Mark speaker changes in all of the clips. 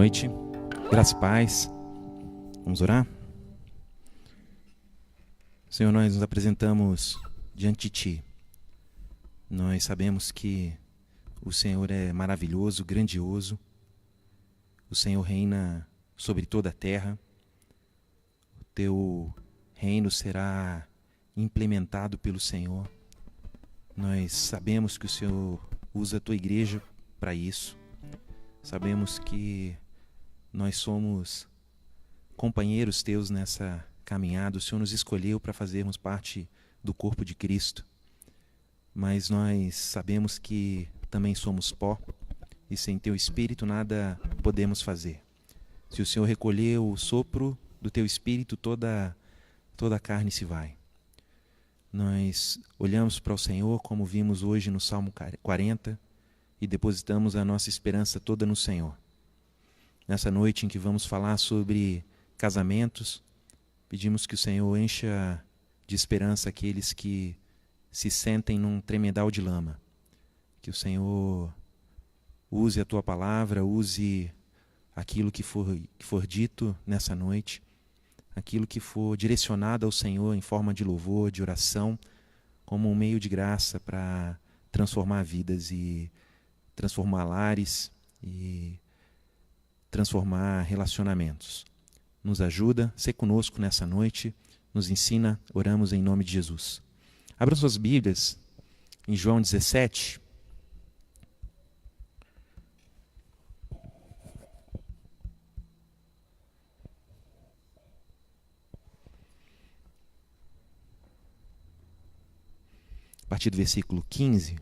Speaker 1: noite, graça e paz. Vamos orar? Senhor, nós nos apresentamos diante de Ti. Nós sabemos que o Senhor é maravilhoso, grandioso. O Senhor reina sobre toda a terra. O Teu reino será implementado pelo Senhor. Nós sabemos que o Senhor usa a Tua igreja para isso. Sabemos que nós somos companheiros Teus nessa caminhada. O Senhor nos escolheu para fazermos parte do corpo de Cristo. Mas nós sabemos que também somos pó e sem Teu Espírito nada podemos fazer. Se o Senhor recolher o sopro do Teu Espírito, toda a carne se vai. Nós olhamos para o Senhor como vimos hoje no Salmo 40 e depositamos a nossa esperança toda no Senhor. Nessa noite em que vamos falar sobre casamentos, pedimos que o Senhor encha de esperança aqueles que se sentem num tremedal de lama. Que o Senhor use a Tua palavra, use aquilo que for dito nessa noite, aquilo que for direcionado ao Senhor em forma de louvor, de oração, como um meio de graça para transformar vidas e transformar lares e transformar relacionamentos. Nos ajuda, sê conosco nessa noite, nos ensina, oramos em nome de Jesus. Abram suas Bíblias em João 17. A partir do versículo 15,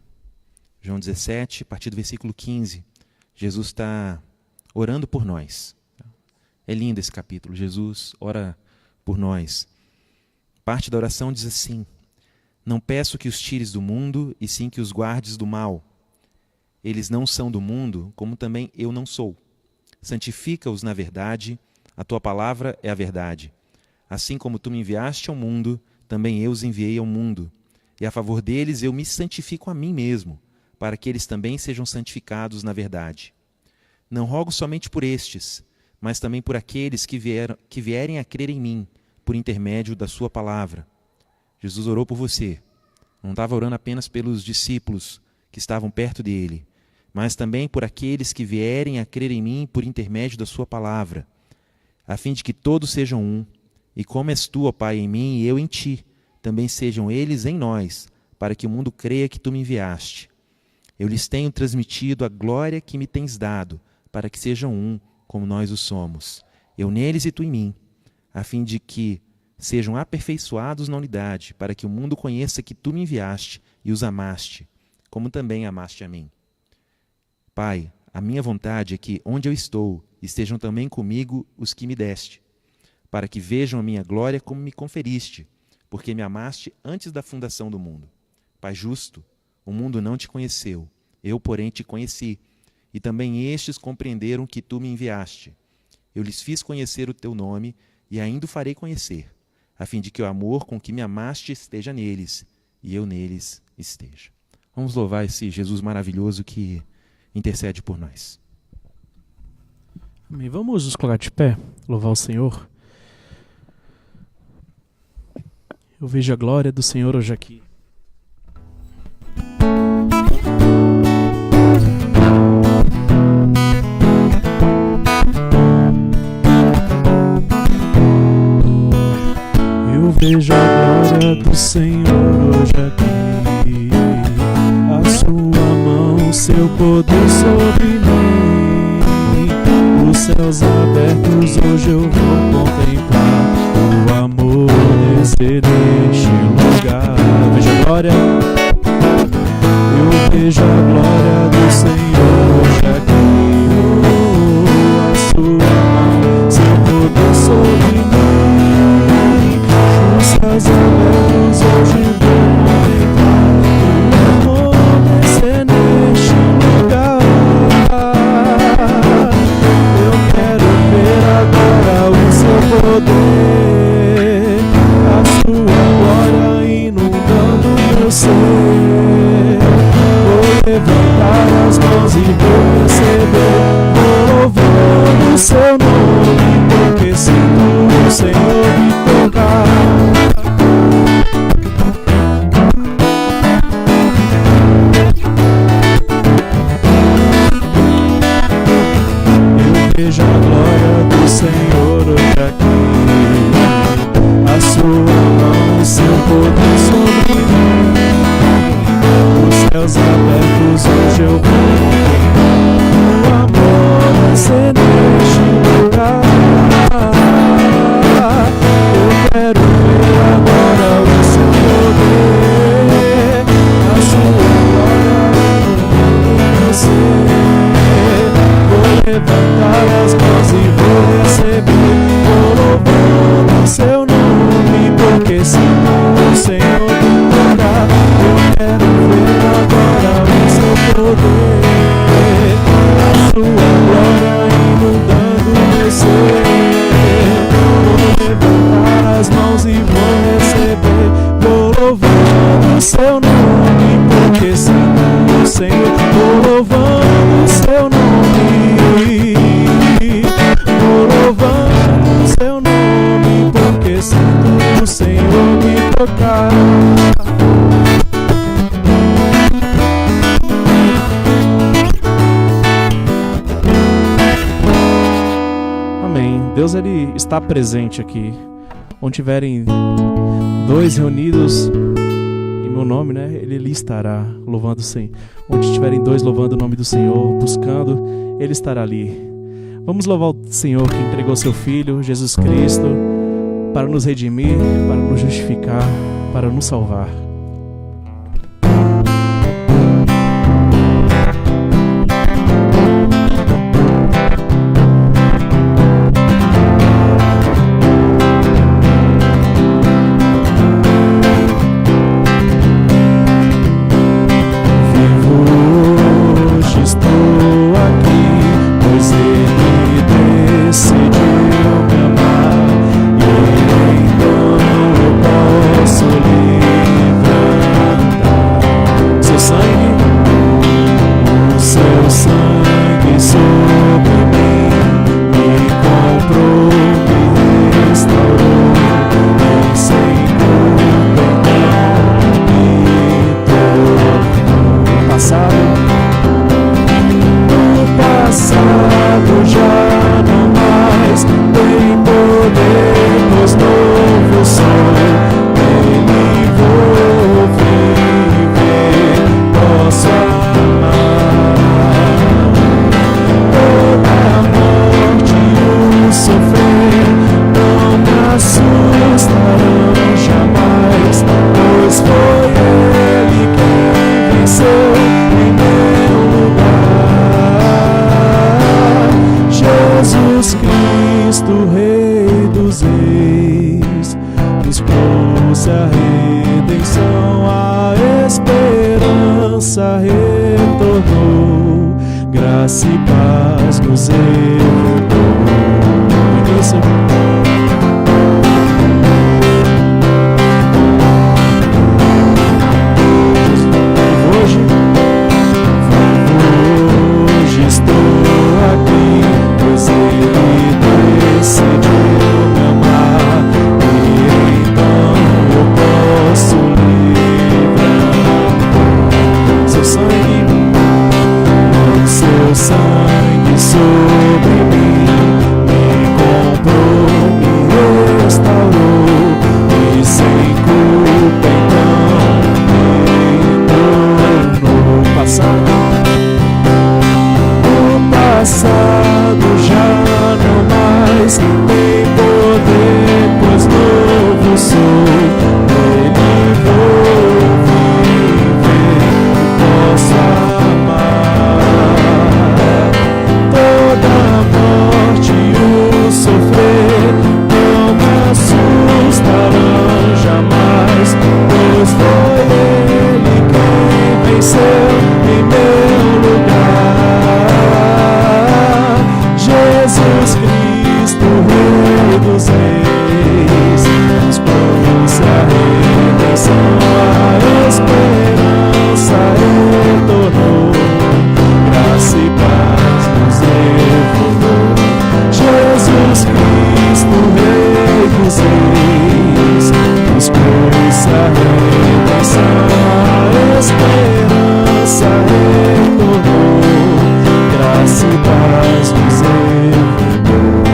Speaker 1: João 17, a partir do versículo 15, Jesus está orando por nós. É lindo esse capítulo, Jesus ora por nós. Parte da oração diz assim: não peço que os tires do mundo, e sim que os guardes do mal. Eles não são do mundo, como também eu não sou. Santifica-os na verdade, a tua palavra é a verdade. Assim como tu me enviaste ao mundo, também eu os enviei ao mundo. E a favor deles eu me santifico a mim mesmo, para que eles também sejam santificados na verdade. Não rogo somente por estes, mas também por aqueles que vierem a crer em mim, por intermédio da sua palavra. Jesus orou por você. Não estava orando apenas pelos discípulos que estavam perto dele, mas também por aqueles que vierem a crer em mim por intermédio da sua palavra, a fim de que todos sejam um, e como és tu, ó Pai, em mim e eu em ti, também sejam eles em nós, para que o mundo creia que tu me enviaste. Eu lhes tenho transmitido a glória que me tens dado, para que sejam um, como nós o somos. Eu neles e tu em mim, a fim de que sejam aperfeiçoados na unidade, para que o mundo conheça que tu me enviaste e os amaste, como também amaste a mim. Pai, a minha vontade é que, onde eu estou, estejam também comigo os que me deste, para que vejam a minha glória como me conferiste, porque me amaste antes da fundação do mundo. Pai justo, o mundo não te conheceu, eu, porém, te conheci, e também estes compreenderam que tu me enviaste. Eu lhes fiz conhecer o teu nome, e ainda o farei conhecer, a fim de que o amor com que me amaste esteja neles, e eu neles esteja. Vamos louvar esse Jesus maravilhoso que intercede por nós.
Speaker 2: Amém. Vamos nos colocar de pé, louvar o Senhor. Eu vejo a glória do Senhor hoje aqui. Eu vejo a glória do Senhor hoje aqui. A sua mão, seu poder sobre mim. Os céus abertos hoje eu vou contemplar o amor descer neste lugar. Eu vejo a glória, eu vejo a glória do Senhor hoje aqui. A sua mão, seu poder sobre mim. Os céus abertos hoje vou contemplar o amor descer neste lugar. Eu quero ver agora o seu poder, a sua glória inundando meu ser. Vou levantar as mãos e vou receber, vou louvando o seu nome, porque sinto o Senhor me tocar. Eu vejo a glória do Senhor hoje aqui, a sua mão e seu poder sobre mim. Os céus abertos hoje eu vou contemplar o amor nascer neste lugar. Eu quero ver agora o seu poder, a sua glória em você. Vou levantar as mãos e vou receber, vou louvando o seu nome, porque sinto o Senhor me tocar. Eu quero ver agora o seu poder, a sua glória inundando meu ser. Vou levantar as mãos e vou receber, vou louvando o seu nome, porque sinto o Senhor. Vou louvando o seu nome, vou louvando o seu nome, porque sinto o Senhor me tocar. Amém. Deus, ele está presente aqui. Onde tiverem dois reunidos em meu nome, né? Ele ali estará louvando o Senhor. Onde estiverem dois louvando o nome do Senhor, buscando, ele estará ali. Vamos louvar o Senhor que entregou seu Filho, Jesus Cristo, para nos redimir, para nos justificar, para nos salvar. Graça e paz nos envolveu. Hoje estou aqui, pois Ele decidiu me amar, e então eu posso livrar seu sangue. Seu sangue sobre mim me comprou, me restaurou, e sem culpa então me tornou. O passado já não mais tem poder, pois novo sou. Nele vou viver, posso amar. Toda a morte e o sofrer não me assustarão jamais, pois foi Ele quem venceu em meu lugar. Jesus Cristo, Rei dos Reis, nos propôs a redenção, a esperança retornou, graça e paz nos envolveu. a redenção, a esperança retornou, graça e paz nos enviou.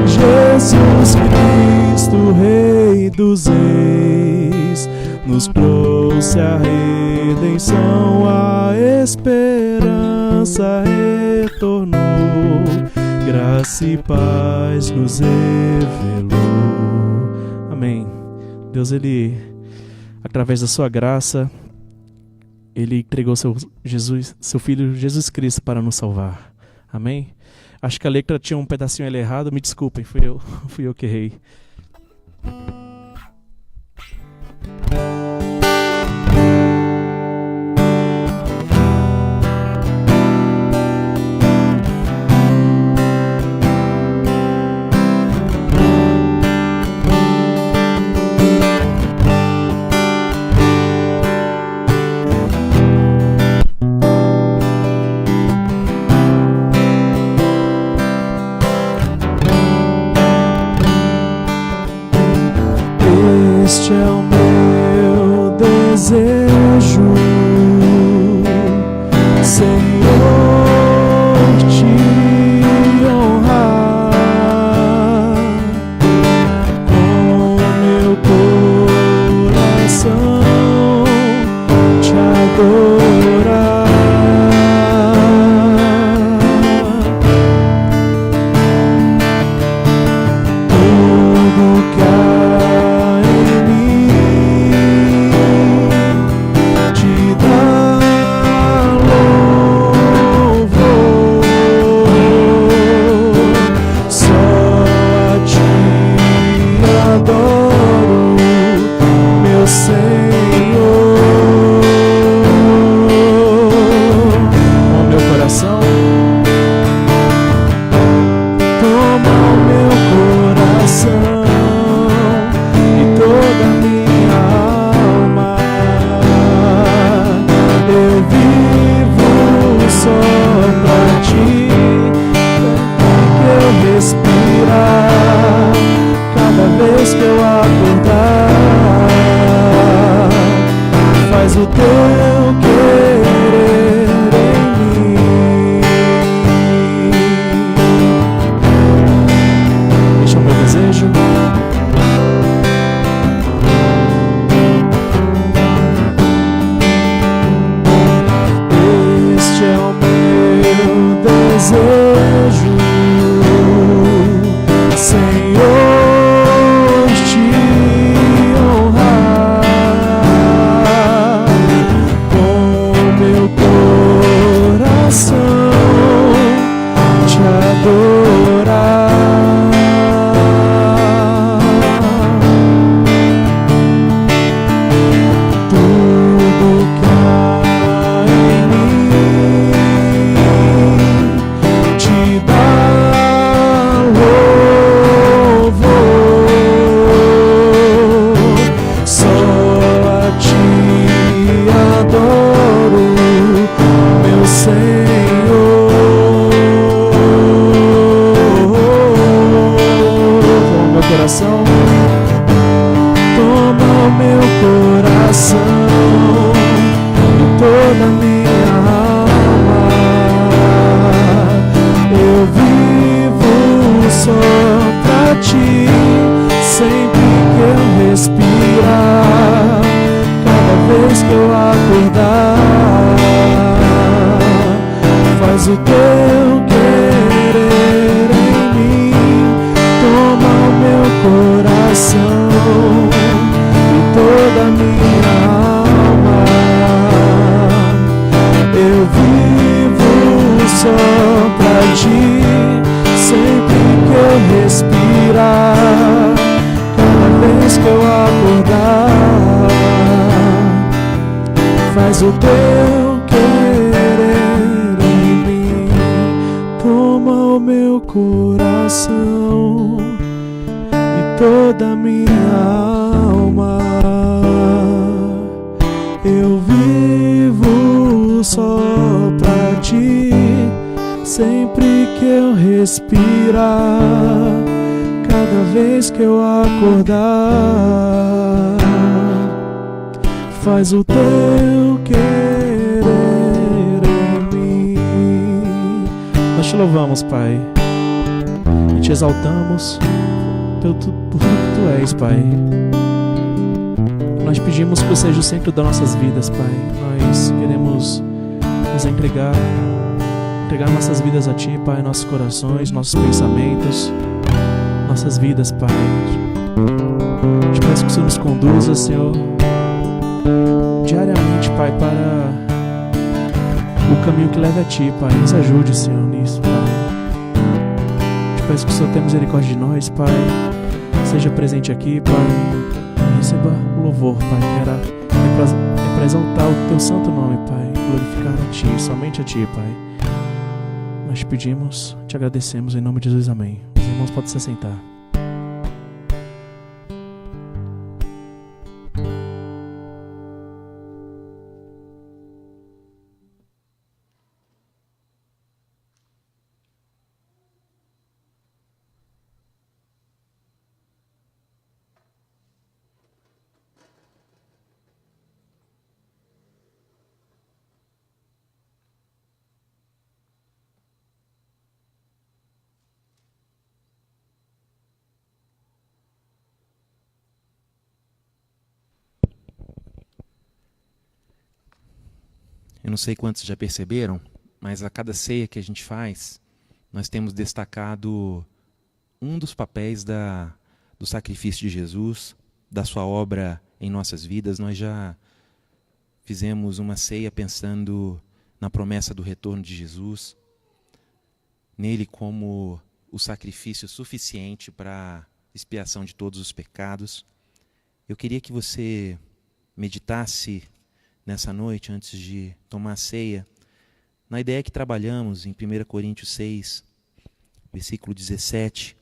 Speaker 2: Jesus Cristo, Rei dos Reis, nos trouxe a redenção, a esperança retornou, graça e paz nos revelou. Amém. Deus, Ele, através da sua graça, Ele entregou seu Filho Jesus Cristo para nos salvar. Amém? Acho que a letra tinha um pedacinho ali errado, me desculpem, fui eu que errei. Este é o meu desejo, Senhor, te honrar com meu coração, te adorar. Tudo que há em mim te dá louvor, só a ti adoro, meu Senhor. Com meu coração, toma o meu coração e toda a minha alma. Eu vivo só pra ti, que eu respirar, cada vez que eu acordar, faz o teu querer em mim. Este é o meu desejo. Este é o meu desejo, Senhor, te honrar com meu coração, te adorar. Tudo que há em mim te dá louvor, só a ti adoro, meu Senhor. Com meu coração, toma o meu coração e toda a minha alma. Eu vivo só pra ti, sempre que eu respirar, cada vez que eu acordar, faz o teu querer em mim. Toma o meu coração e toda a minha alma. Eu vivo só pra ti, sempre que eu respirar, cada vez que eu acordar, faz o teu querer em mim. Toma o meu coração e toda a minha alma. Eu vivo só pra ti, sempre que eu respirar, cada vez que eu acordar, faz o teu querer em mim. Nós te louvamos, Pai, e te exaltamos por tudo que tu és, Pai. Nós pedimos que tu seja o centro das nossas vidas, Pai. Nós queremos nos entregar nossas vidas a Ti, Pai, nossos corações, nossos pensamentos, nossas vidas, Pai. Te peço que o Senhor nos conduza, Senhor, diariamente, Pai, para o caminho que leva a Ti, Pai. Nos ajude, Senhor, nisso, Pai. Te peço que o Senhor tenha misericórdia de nós, Pai. Seja presente aqui, Pai. Receba o louvor, Pai, que é para exaltar o Teu santo nome, Pai. Glorificar a Ti, somente a Ti, Pai. Nós te pedimos, te agradecemos em nome de Jesus, amém. Os irmãos podem se assentar.
Speaker 1: Eu não sei quantos já perceberam, mas a cada ceia que a gente faz, nós temos destacado um dos papéis do sacrifício de Jesus, da sua obra em nossas vidas. Nós já fizemos uma ceia pensando na promessa do retorno de Jesus, nele como o sacrifício suficiente para expiação de todos os pecados. Eu queria que você meditasse nessa noite, antes de tomar a ceia, na ideia que trabalhamos em 1 Coríntios 6, versículo 17.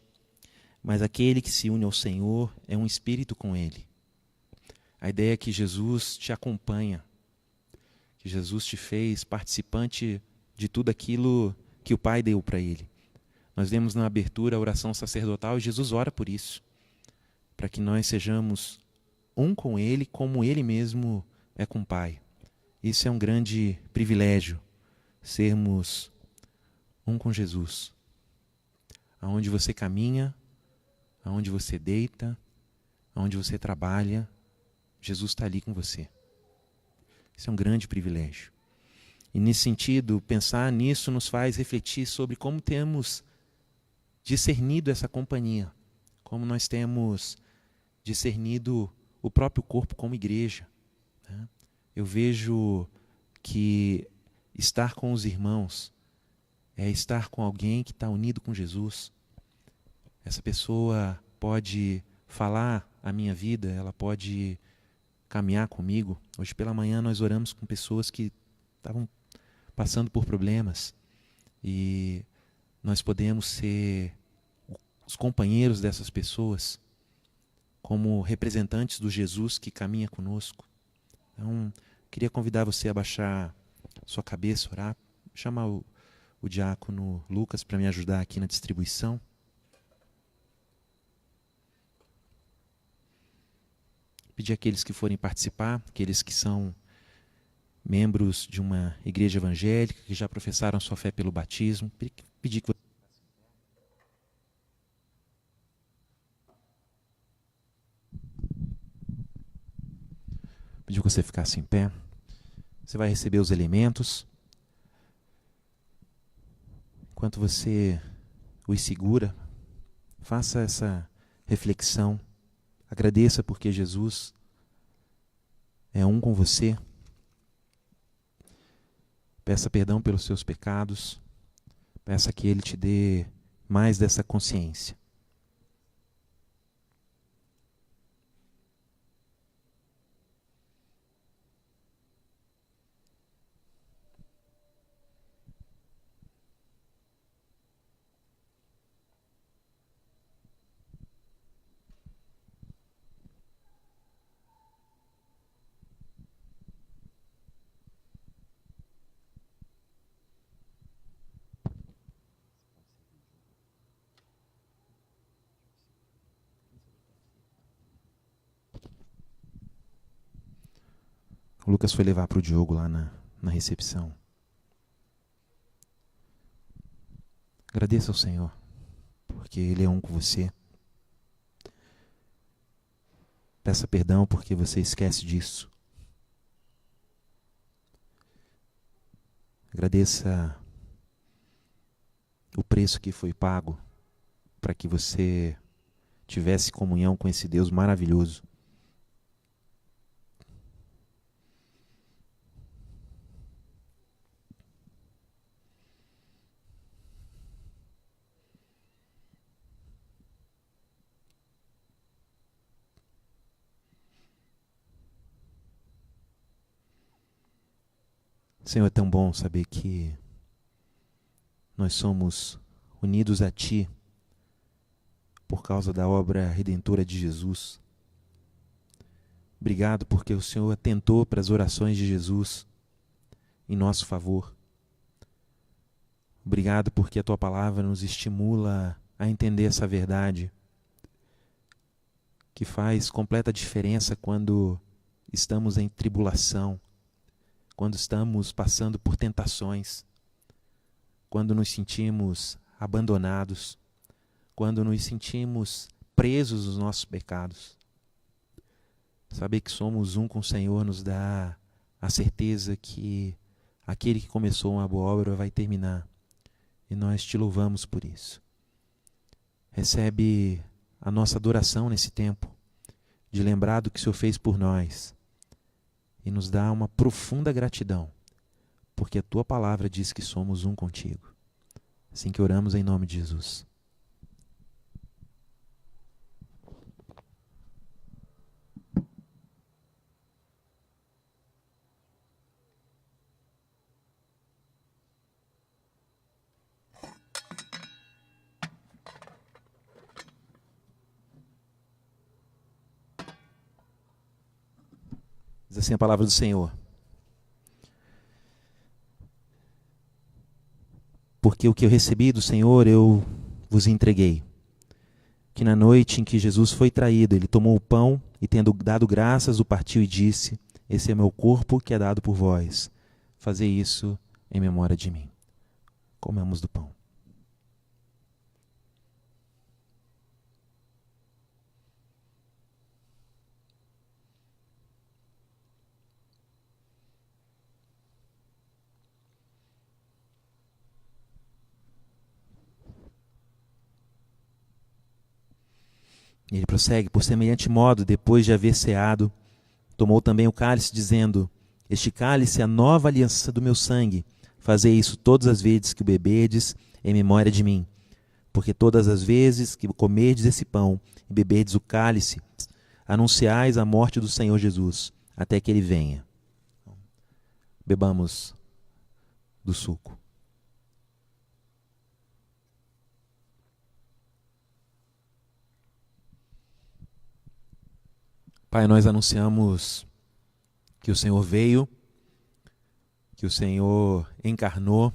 Speaker 1: Mas aquele que se une ao Senhor é um espírito com Ele. A ideia é que Jesus te acompanha, que Jesus te fez participante de tudo aquilo que o Pai deu para Ele. Nós vemos na abertura a oração sacerdotal e Jesus ora por isso, para que nós sejamos um com Ele como Ele mesmo é com o Pai. Isso é um grande privilégio, sermos um com Jesus. Aonde você caminha, aonde você deita, aonde você trabalha, Jesus está ali com você. Isso é um grande privilégio. E nesse sentido, pensar nisso nos faz refletir sobre como temos discernido essa companhia, como nós temos discernido o próprio corpo como igreja, né? Eu vejo que estar com os irmãos é estar com alguém que está unido com Jesus. Essa pessoa pode falar a minha vida, ela pode caminhar comigo. Hoje pela manhã nós oramos com pessoas que estavam passando por problemas e nós podemos ser os companheiros dessas pessoas como representantes do Jesus que caminha conosco. Então, queria convidar você a baixar sua cabeça, orar, chamar o diácono Lucas para me ajudar aqui na distribuição. Pedir àqueles que forem participar, aqueles que são membros de uma igreja evangélica, que já professaram sua fé pelo batismo, pedir que você ficasse em pé. Você vai receber os elementos. Enquanto você os segura, faça essa reflexão. Agradeça porque Jesus é um com você. Peça perdão pelos seus pecados. Peça que Ele te dê mais dessa consciência. O Lucas foi levar para o Diogo lá na recepção. Agradeça ao Senhor, porque Ele é um com você. Peça perdão porque você esquece disso. Agradeça o preço que foi pago para que você tivesse comunhão com esse Deus maravilhoso. Senhor, é tão bom saber que nós somos unidos a Ti por causa da obra redentora de Jesus. Obrigado porque o Senhor atentou para as orações de Jesus em nosso favor. Obrigado porque a Tua palavra nos estimula a entender essa verdade que faz completa diferença quando estamos em tribulação, quando estamos passando por tentações, quando nos sentimos abandonados, quando nos sentimos presos nos nossos pecados. Saber que somos um com o Senhor nos dá a certeza que aquele que começou uma boa obra vai terminar. E nós te louvamos por isso. Recebe a nossa adoração nesse tempo, de lembrar do que o Senhor fez por nós. E nos dá uma profunda gratidão, porque a Tua palavra diz que somos um contigo. Assim que oramos em nome de Jesus. Diz assim a palavra do Senhor. Porque o que eu recebi do Senhor eu vos entreguei. Que na noite em que Jesus foi traído, ele tomou o pão e, tendo dado graças, o partiu e disse: esse é meu corpo que é dado por vós. Fazei isso em memória de mim. Comemos do pão. E ele prossegue: por semelhante modo, depois de haver ceado, tomou também o cálice, dizendo: este cálice é a nova aliança do meu sangue. Fazei isso todas as vezes que o beberdes em memória de mim. Porque todas as vezes que comerdes esse pão e beberdes o cálice, anunciais a morte do Senhor Jesus, até que ele venha. Bebamos do suco. Pai, nós anunciamos que o Senhor veio, que o Senhor encarnou,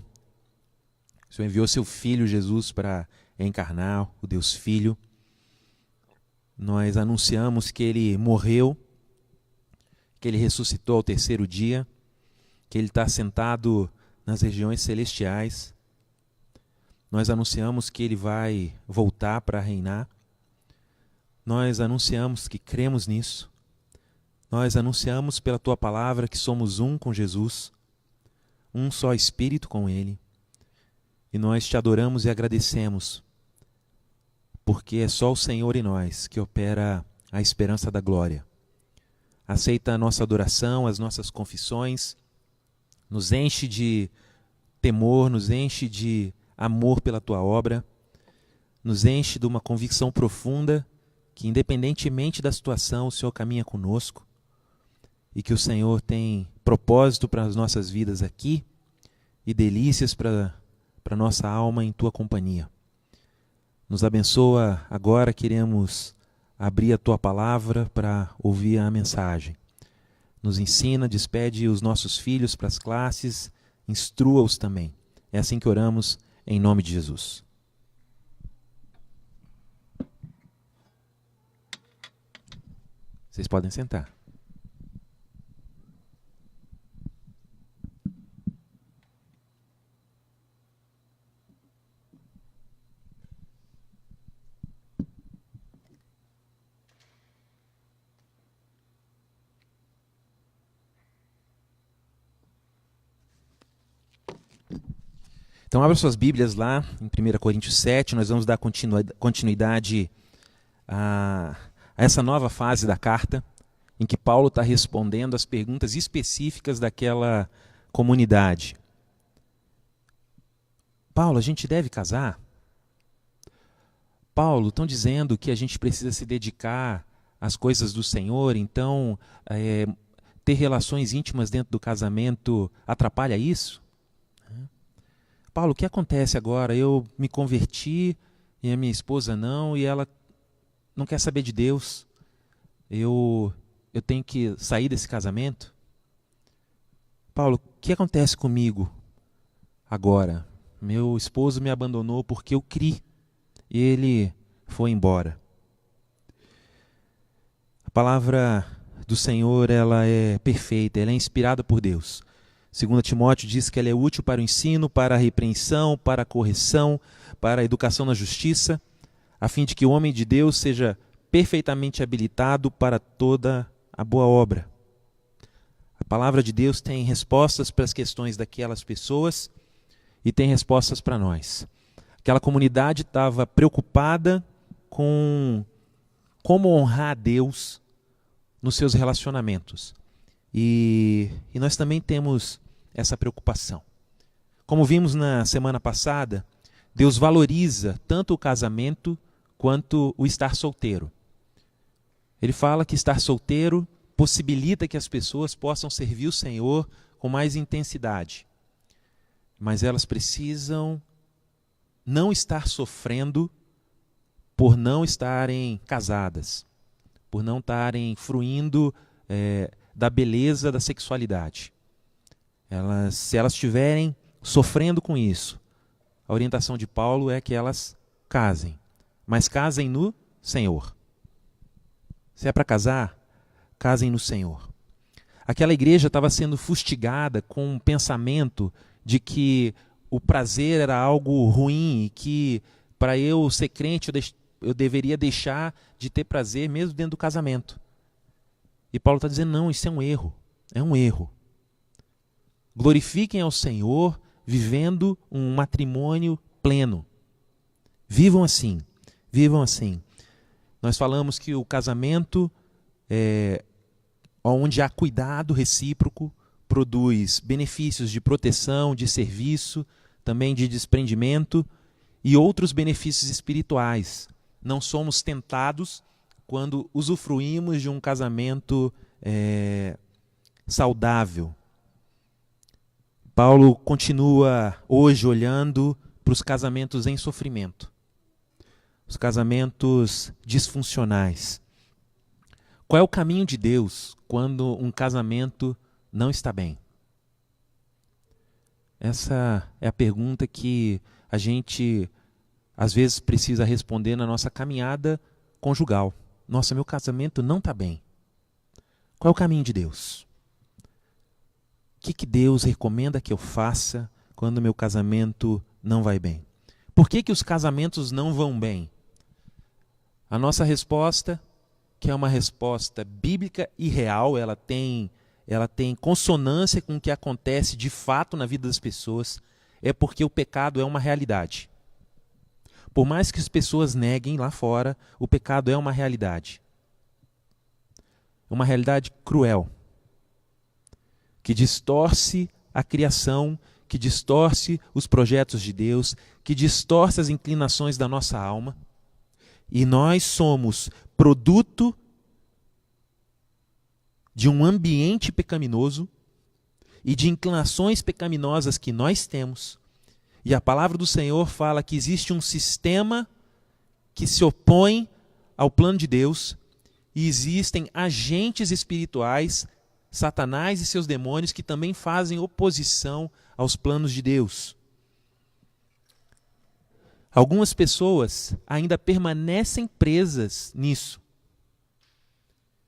Speaker 1: o Senhor enviou seu Filho Jesus para encarnar, o Deus Filho. Nós anunciamos que Ele morreu, que Ele ressuscitou ao terceiro dia, que Ele está sentado nas regiões celestiais. Nós anunciamos que Ele vai voltar para reinar. Nós anunciamos que cremos nisso. Nós anunciamos pela Tua palavra que somos um com Jesus, um só Espírito com Ele. E nós te adoramos e agradecemos, porque é só o Senhor em nós que opera a esperança da glória. Aceita a nossa adoração, as nossas confissões, nos enche de temor, nos enche de amor pela Tua obra, nos enche de uma convicção profunda que, independentemente da situação, o Senhor caminha conosco e que o Senhor tem propósito para as nossas vidas aqui e delícias para a nossa alma em Tua companhia. Nos abençoa agora, queremos abrir a Tua palavra para ouvir a mensagem. Nos ensina, despede os nossos filhos para as classes, instrua-os também. É assim que oramos, em nome de Jesus. Vocês podem sentar. Então abra suas Bíblias lá em 1 Coríntios 7, nós vamos dar continuidade a essa nova fase da carta, em que Paulo está respondendo as perguntas específicas daquela comunidade. Paulo, a gente deve casar? Paulo, estão dizendo que a gente precisa se dedicar às coisas do Senhor, então ter relações íntimas dentro do casamento atrapalha isso? Paulo, o que acontece agora? Eu me converti e a minha esposa não, e ela não quer saber de Deus. Eu tenho que sair desse casamento? Paulo, o que acontece comigo agora? Meu esposo me abandonou porque eu criei e ele foi embora. A palavra do Senhor, ela é perfeita, ela é inspirada por Deus. 2 Timóteo diz que ela é útil para o ensino, para a repreensão, para a correção, para a educação na justiça, a fim de que o homem de Deus seja perfeitamente habilitado para toda a boa obra. A palavra de Deus tem respostas para as questões daquelas pessoas e tem respostas para nós. Aquela comunidade estava preocupada com como honrar a Deus nos seus relacionamentos. E nós também temos essa preocupação. Como vimos na semana passada, Deus valoriza tanto o casamento quanto o estar solteiro. Ele fala que estar solteiro possibilita que as pessoas possam servir o Senhor com mais intensidade. Mas elas precisam não estar sofrendo por não estarem casadas, por não estarem fruindo da beleza da sexualidade. Se elas estiverem sofrendo com isso, a orientação de Paulo é que elas casem, mas casem no Senhor. Se é para casar, casem no Senhor. Aquela igreja estava sendo fustigada com um pensamento de que o prazer era algo ruim e que para eu ser crente eu deveria deixar de ter prazer mesmo dentro do casamento. E Paulo está dizendo, não, isso é um erro. É um erro. Glorifiquem ao Senhor vivendo um matrimônio pleno. Vivam assim. Vivam assim. Nós falamos que o casamento, onde há cuidado recíproco, produz benefícios de proteção, de serviço, também de desprendimento e outros benefícios espirituais. Não somos tentados quando usufruímos de um casamento saudável. Paulo continua hoje olhando para os casamentos em sofrimento, os casamentos disfuncionais. Qual é o caminho de Deus quando um casamento não está bem? Essa é a pergunta que a gente às vezes precisa responder na nossa caminhada conjugal. Nossa, meu casamento não está bem. Qual é o caminho de Deus? O que Deus recomenda que eu faça quando meu casamento não vai bem? Por que os casamentos não vão bem? A nossa resposta, que é uma resposta bíblica e real, ela tem consonância com o que acontece de fato na vida das pessoas, é porque o pecado é uma realidade. Por mais que as pessoas neguem lá fora, o pecado é uma realidade. É uma realidade cruel, que distorce a criação, que distorce os projetos de Deus, que distorce as inclinações da nossa alma. E nós somos produto de um ambiente pecaminoso e de inclinações pecaminosas que nós temos. E a palavra do Senhor fala que existe um sistema que se opõe ao plano de Deus e existem agentes espirituais, Satanás e seus demônios, que também fazem oposição aos planos de Deus. Algumas pessoas ainda permanecem presas nisso.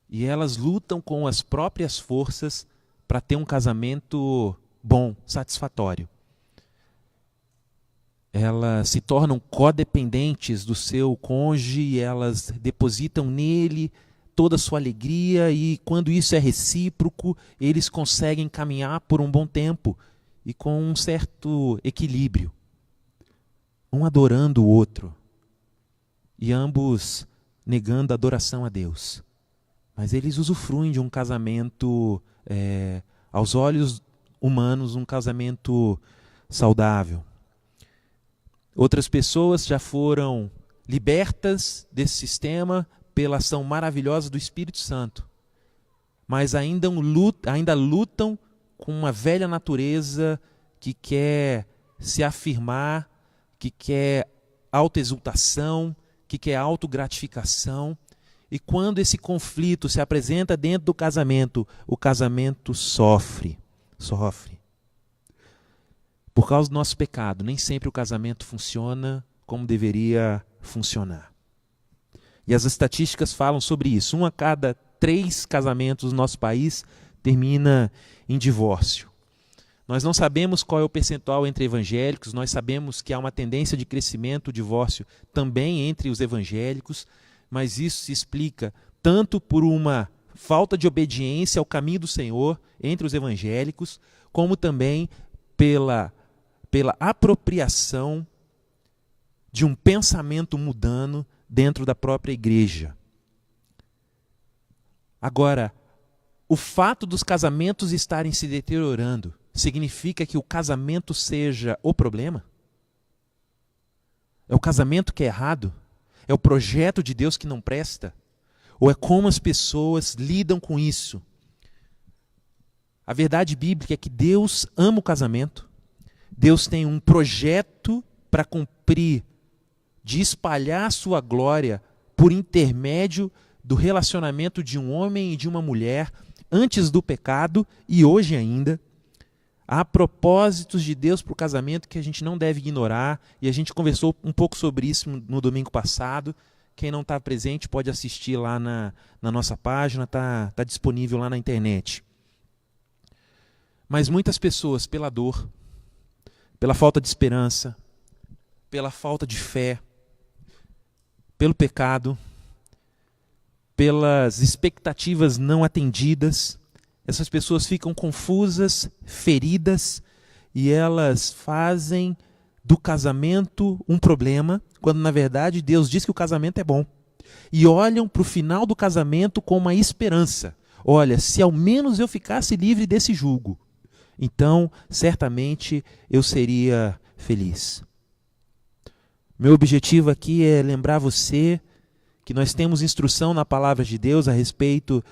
Speaker 1: E elas lutam com as próprias forças para ter um casamento bom, satisfatório. Elas se tornam codependentes do seu cônjuge e elas depositam nele toda a sua alegria, e quando isso é recíproco, eles conseguem caminhar por um bom tempo e com um certo equilíbrio. um adorando o outro e ambos negando a adoração a Deus. Mas eles usufruem de um casamento, aos olhos humanos, um casamento saudável. Outras pessoas já foram libertas desse sistema pela ação maravilhosa do Espírito Santo, mas ainda lutam com uma velha natureza que quer se afirmar, que quer autoexultação, que quer autogratificação. E quando esse conflito se apresenta dentro do casamento, o casamento sofre. Por causa do nosso pecado, nem sempre o casamento funciona como deveria funcionar. E as estatísticas falam sobre isso. 1 a cada 3 casamentos no nosso país termina em divórcio. Nós não sabemos qual é o percentual entre evangélicos, nós sabemos que há uma tendência de crescimento, divórcio também entre os evangélicos, mas isso se explica tanto por uma falta de obediência ao caminho do Senhor entre os evangélicos, como também pela apropriação de um pensamento mundano dentro da própria igreja. Agora, o fato dos casamentos estarem se deteriorando significa que o casamento seja o problema? É o casamento que é errado? É o projeto de Deus que não presta? Ou é como as pessoas lidam com isso? A verdade bíblica é que Deus ama o casamento. Deus tem um projeto para cumprir, de espalhar a sua glória por intermédio do relacionamento de um homem e de uma mulher antes do pecado e hoje ainda. Há propósitos de Deus para o casamento que a gente não deve ignorar, e a gente conversou um pouco sobre isso no domingo passado. Quem não está presente pode assistir lá na nossa página, está disponível lá na internet. Mas muitas pessoas, pela dor, pela falta de esperança, pela falta de fé, pelo pecado, pelas expectativas não atendidas, essas pessoas ficam confusas, feridas, e elas fazem do casamento um problema, quando na verdade Deus diz que o casamento é bom. E olham para o final do casamento com uma esperança. Olha, se ao menos eu ficasse livre desse jugo, então certamente eu seria feliz. Meu objetivo aqui é lembrar você que nós temos instrução na palavra de Deus a respeito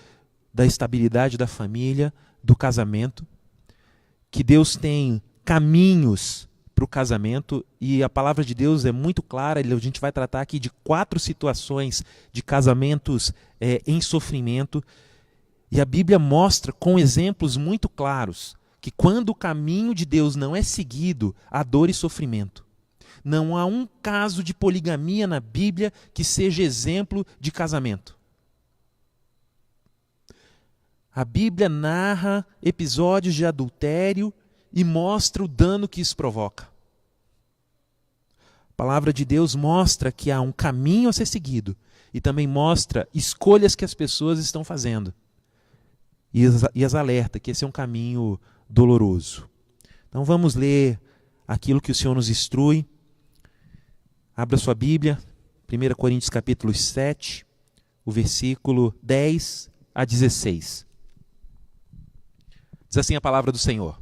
Speaker 1: da estabilidade da família, do casamento, que Deus tem caminhos para o casamento, e a palavra de Deus é muito clara. A gente vai tratar aqui de 4 situações de casamentos em sofrimento, e a Bíblia mostra com exemplos muito claros que quando o caminho de Deus não é seguido, há dor e sofrimento. Não há um caso de poligamia na Bíblia que seja exemplo de casamento. A Bíblia narra episódios de adultério e mostra o dano que isso provoca. A palavra de Deus mostra que há um caminho a ser seguido e também mostra escolhas que as pessoas estão fazendo. E as alerta que esse é um caminho doloroso. Então vamos ler aquilo que o Senhor nos instrui. Abra sua Bíblia, 1 Coríntios capítulo 7, o versículo 10 a 16. Diz assim a palavra do Senhor: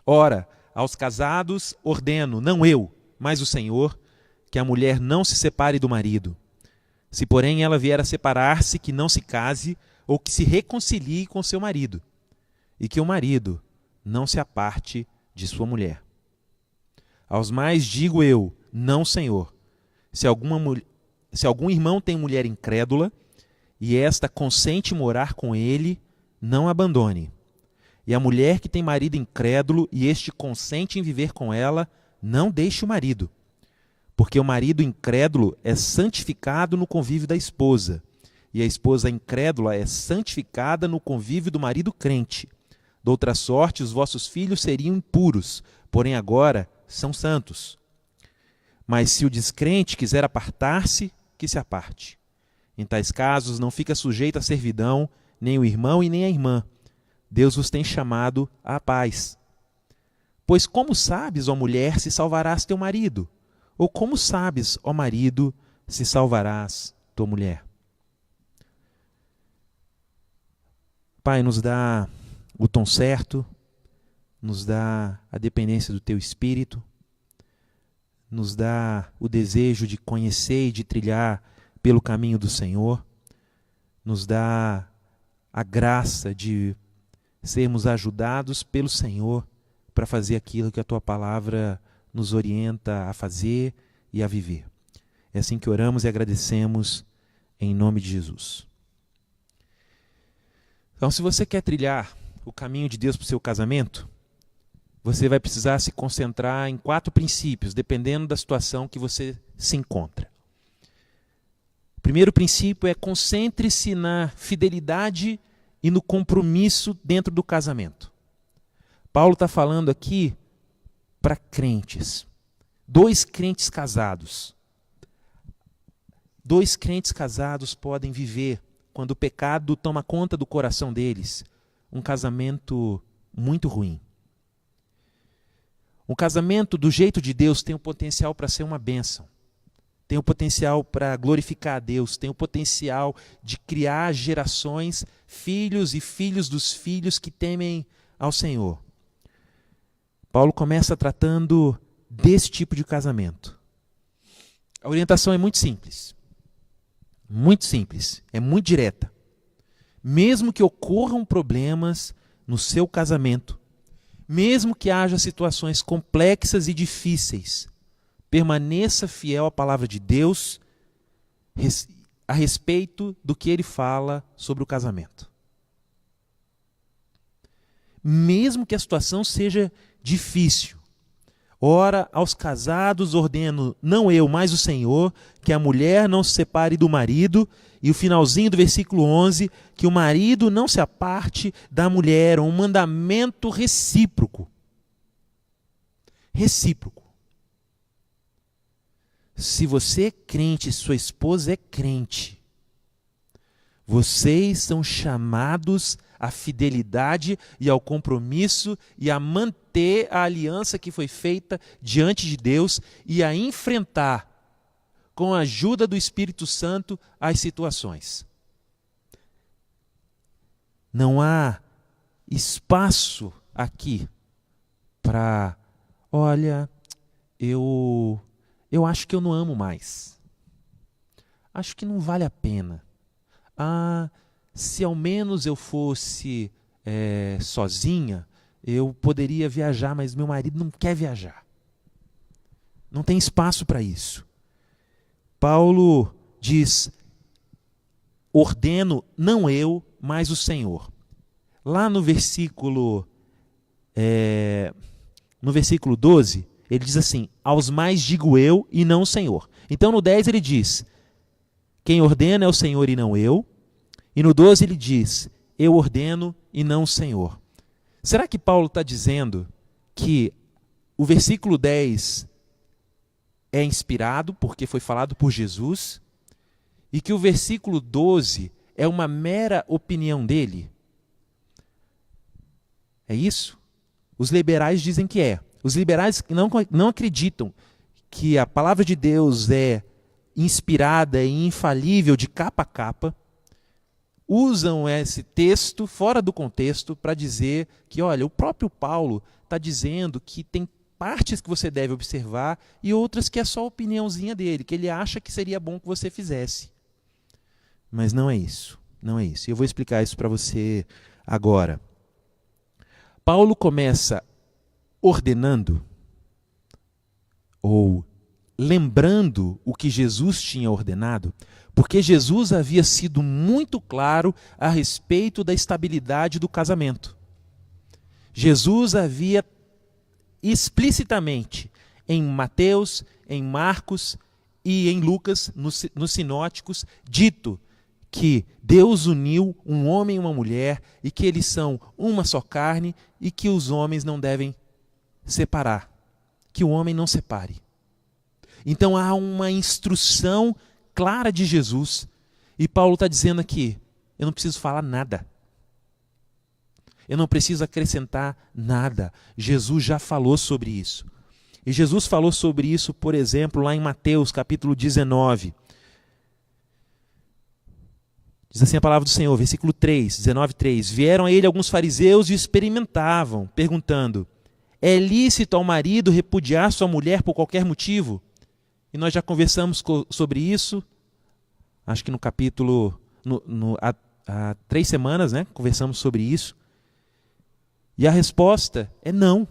Speaker 1: Ora, aos casados ordeno, não eu, mas o Senhor, que a mulher não se separe do marido. Se, porém, ela vier a separar-se, que não se case, ou que se reconcilie com seu marido, e que o marido não se aparte de sua mulher. Aos mais digo eu, não, Senhor, se algum irmão tem mulher incrédula, e esta consente morar com ele, não abandone. E a mulher que tem marido incrédulo, e este consente em viver com ela, não deixe o marido. Porque o marido incrédulo é santificado no convívio da esposa, e a esposa incrédula é santificada no convívio do marido crente. De outra sorte, os vossos filhos seriam impuros, porém agora são santos. Mas se o descrente quiser apartar-se, que se aparte. Em tais casos não fica sujeito à servidão, nem o irmão e nem a irmã. Deus vos tem chamado à paz. Pois como sabes, ó mulher, se salvarás teu marido? Ou como sabes, ó marido, se salvarás tua mulher? Pai, nos dá o tom certo, nos dá a dependência do Teu Espírito, nos dá o desejo de conhecer e de trilhar pelo caminho do Senhor, nos dá a graça de sermos ajudados pelo Senhor para fazer aquilo que a Tua Palavra nos orienta a fazer e a viver. É assim que oramos e agradecemos em nome de Jesus. Então, se você quer trilhar o caminho de Deus para o seu casamento, você vai precisar se concentrar em 4 princípios, dependendo da situação que você se encontra. O primeiro princípio é: concentre-se na fidelidade e no compromisso dentro do casamento. Paulo está falando aqui para crentes, 2 crentes casados. 2 crentes casados podem viver, quando o pecado toma conta do coração deles, um casamento muito ruim. Um casamento do jeito de Deus tem o potencial para ser uma bênção. Tem o potencial para glorificar a Deus, tem o potencial de criar gerações, filhos e filhos dos filhos que temem ao Senhor. Paulo começa tratando desse tipo de casamento. A orientação é muito simples. Muito simples, é muito direta. Mesmo que ocorram problemas no seu casamento, mesmo que haja situações complexas e difíceis, permaneça fiel à palavra de Deus a respeito do que ele fala sobre o casamento. Mesmo que a situação seja difícil. Ora, aos casados ordeno, não eu, mas o Senhor, que a mulher não se separe do marido, e o finalzinho do versículo 11, que o marido não se aparte da mulher, um mandamento recíproco. Recíproco. Se você é crente, sua esposa é crente, vocês são chamados à fidelidade e ao compromisso e a manter a aliança que foi feita diante de Deus e a enfrentar, com a ajuda do Espírito Santo, as situações. Não há espaço aqui para, olha, eu acho que eu não amo mais. Acho que não vale a pena. Se ao menos eu fosse sozinha, eu poderia viajar, mas meu marido não quer viajar. Não tem espaço para isso. Paulo diz, ordeno, não eu, mas o Senhor. Lá no versículo 12, ele diz assim, aos mais digo eu e não o Senhor. Então no 10 ele diz, quem ordena é o Senhor e não eu. E no 12 ele diz, eu ordeno e não o Senhor. Será que Paulo está dizendo que o versículo 10 é inspirado porque foi falado por Jesus e que o versículo 12 é uma mera opinião dele? É isso? Os liberais dizem que é. Os liberais não acreditam que a palavra de Deus é inspirada e infalível de capa a capa, usam esse texto fora do contexto para dizer que, olha, o próprio Paulo está dizendo que tem partes que você deve observar e outras que é só a opiniãozinha dele, que ele acha que seria bom que você fizesse. Mas não é isso, não é isso. E eu vou explicar isso para você agora. Paulo começa ordenando ou lembrando o que Jesus tinha ordenado, porque Jesus havia sido muito claro a respeito da estabilidade do casamento. Jesus havia explicitamente, em Mateus, em Marcos e em Lucas, nos sinóticos, dito que Deus uniu um homem e uma mulher e que eles são uma só carne e que os homens não devem separar, que o homem não separe. Então há uma instrução clara de Jesus e Paulo está dizendo aqui, eu não preciso falar nada. Eu não preciso acrescentar nada. Jesus já falou sobre isso. E Jesus falou sobre isso, por exemplo, lá em Mateus capítulo 19. Diz assim a palavra do Senhor, versículo 3, 19:3. Vieram a ele alguns fariseus e experimentavam, perguntando: é lícito ao marido repudiar sua mulher por qualquer motivo? E nós já conversamos sobre isso, acho que no capítulo, há 3 semanas, né? Conversamos sobre isso. E a resposta é não.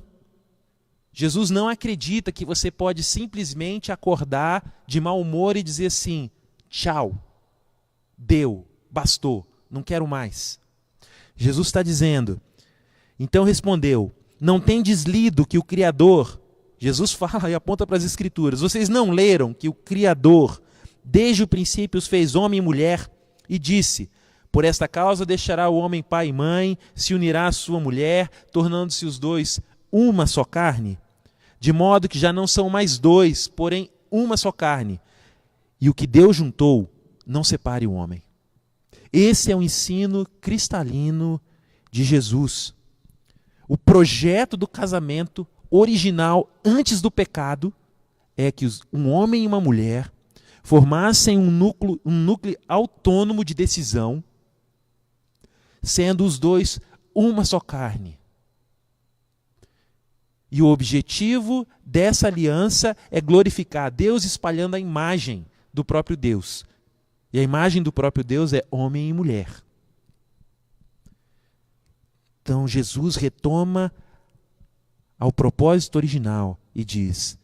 Speaker 1: Jesus não acredita que você pode simplesmente acordar de mau humor e dizer assim: tchau, deu, bastou, não quero mais. Jesus está dizendo, então respondeu: não tendes lido que o Criador, Jesus fala e aponta para as Escrituras, vocês não leram que o Criador, desde o princípio, os fez homem e mulher, e disse: por esta causa deixará o homem pai e mãe, se unirá à sua mulher, tornando-se os dois uma só carne? De modo que já não são mais dois, porém uma só carne. E o que Deus juntou, não separe o homem. Esse é o ensino cristalino de Jesus. O projeto do casamento original, antes do pecado, é que um homem e uma mulher formassem um núcleo autônomo de decisão, sendo os dois uma só carne. E o objetivo dessa aliança é glorificar a Deus espalhando a imagem do próprio Deus. E a imagem do próprio Deus é homem e mulher. Então Jesus retoma ao propósito original e diz: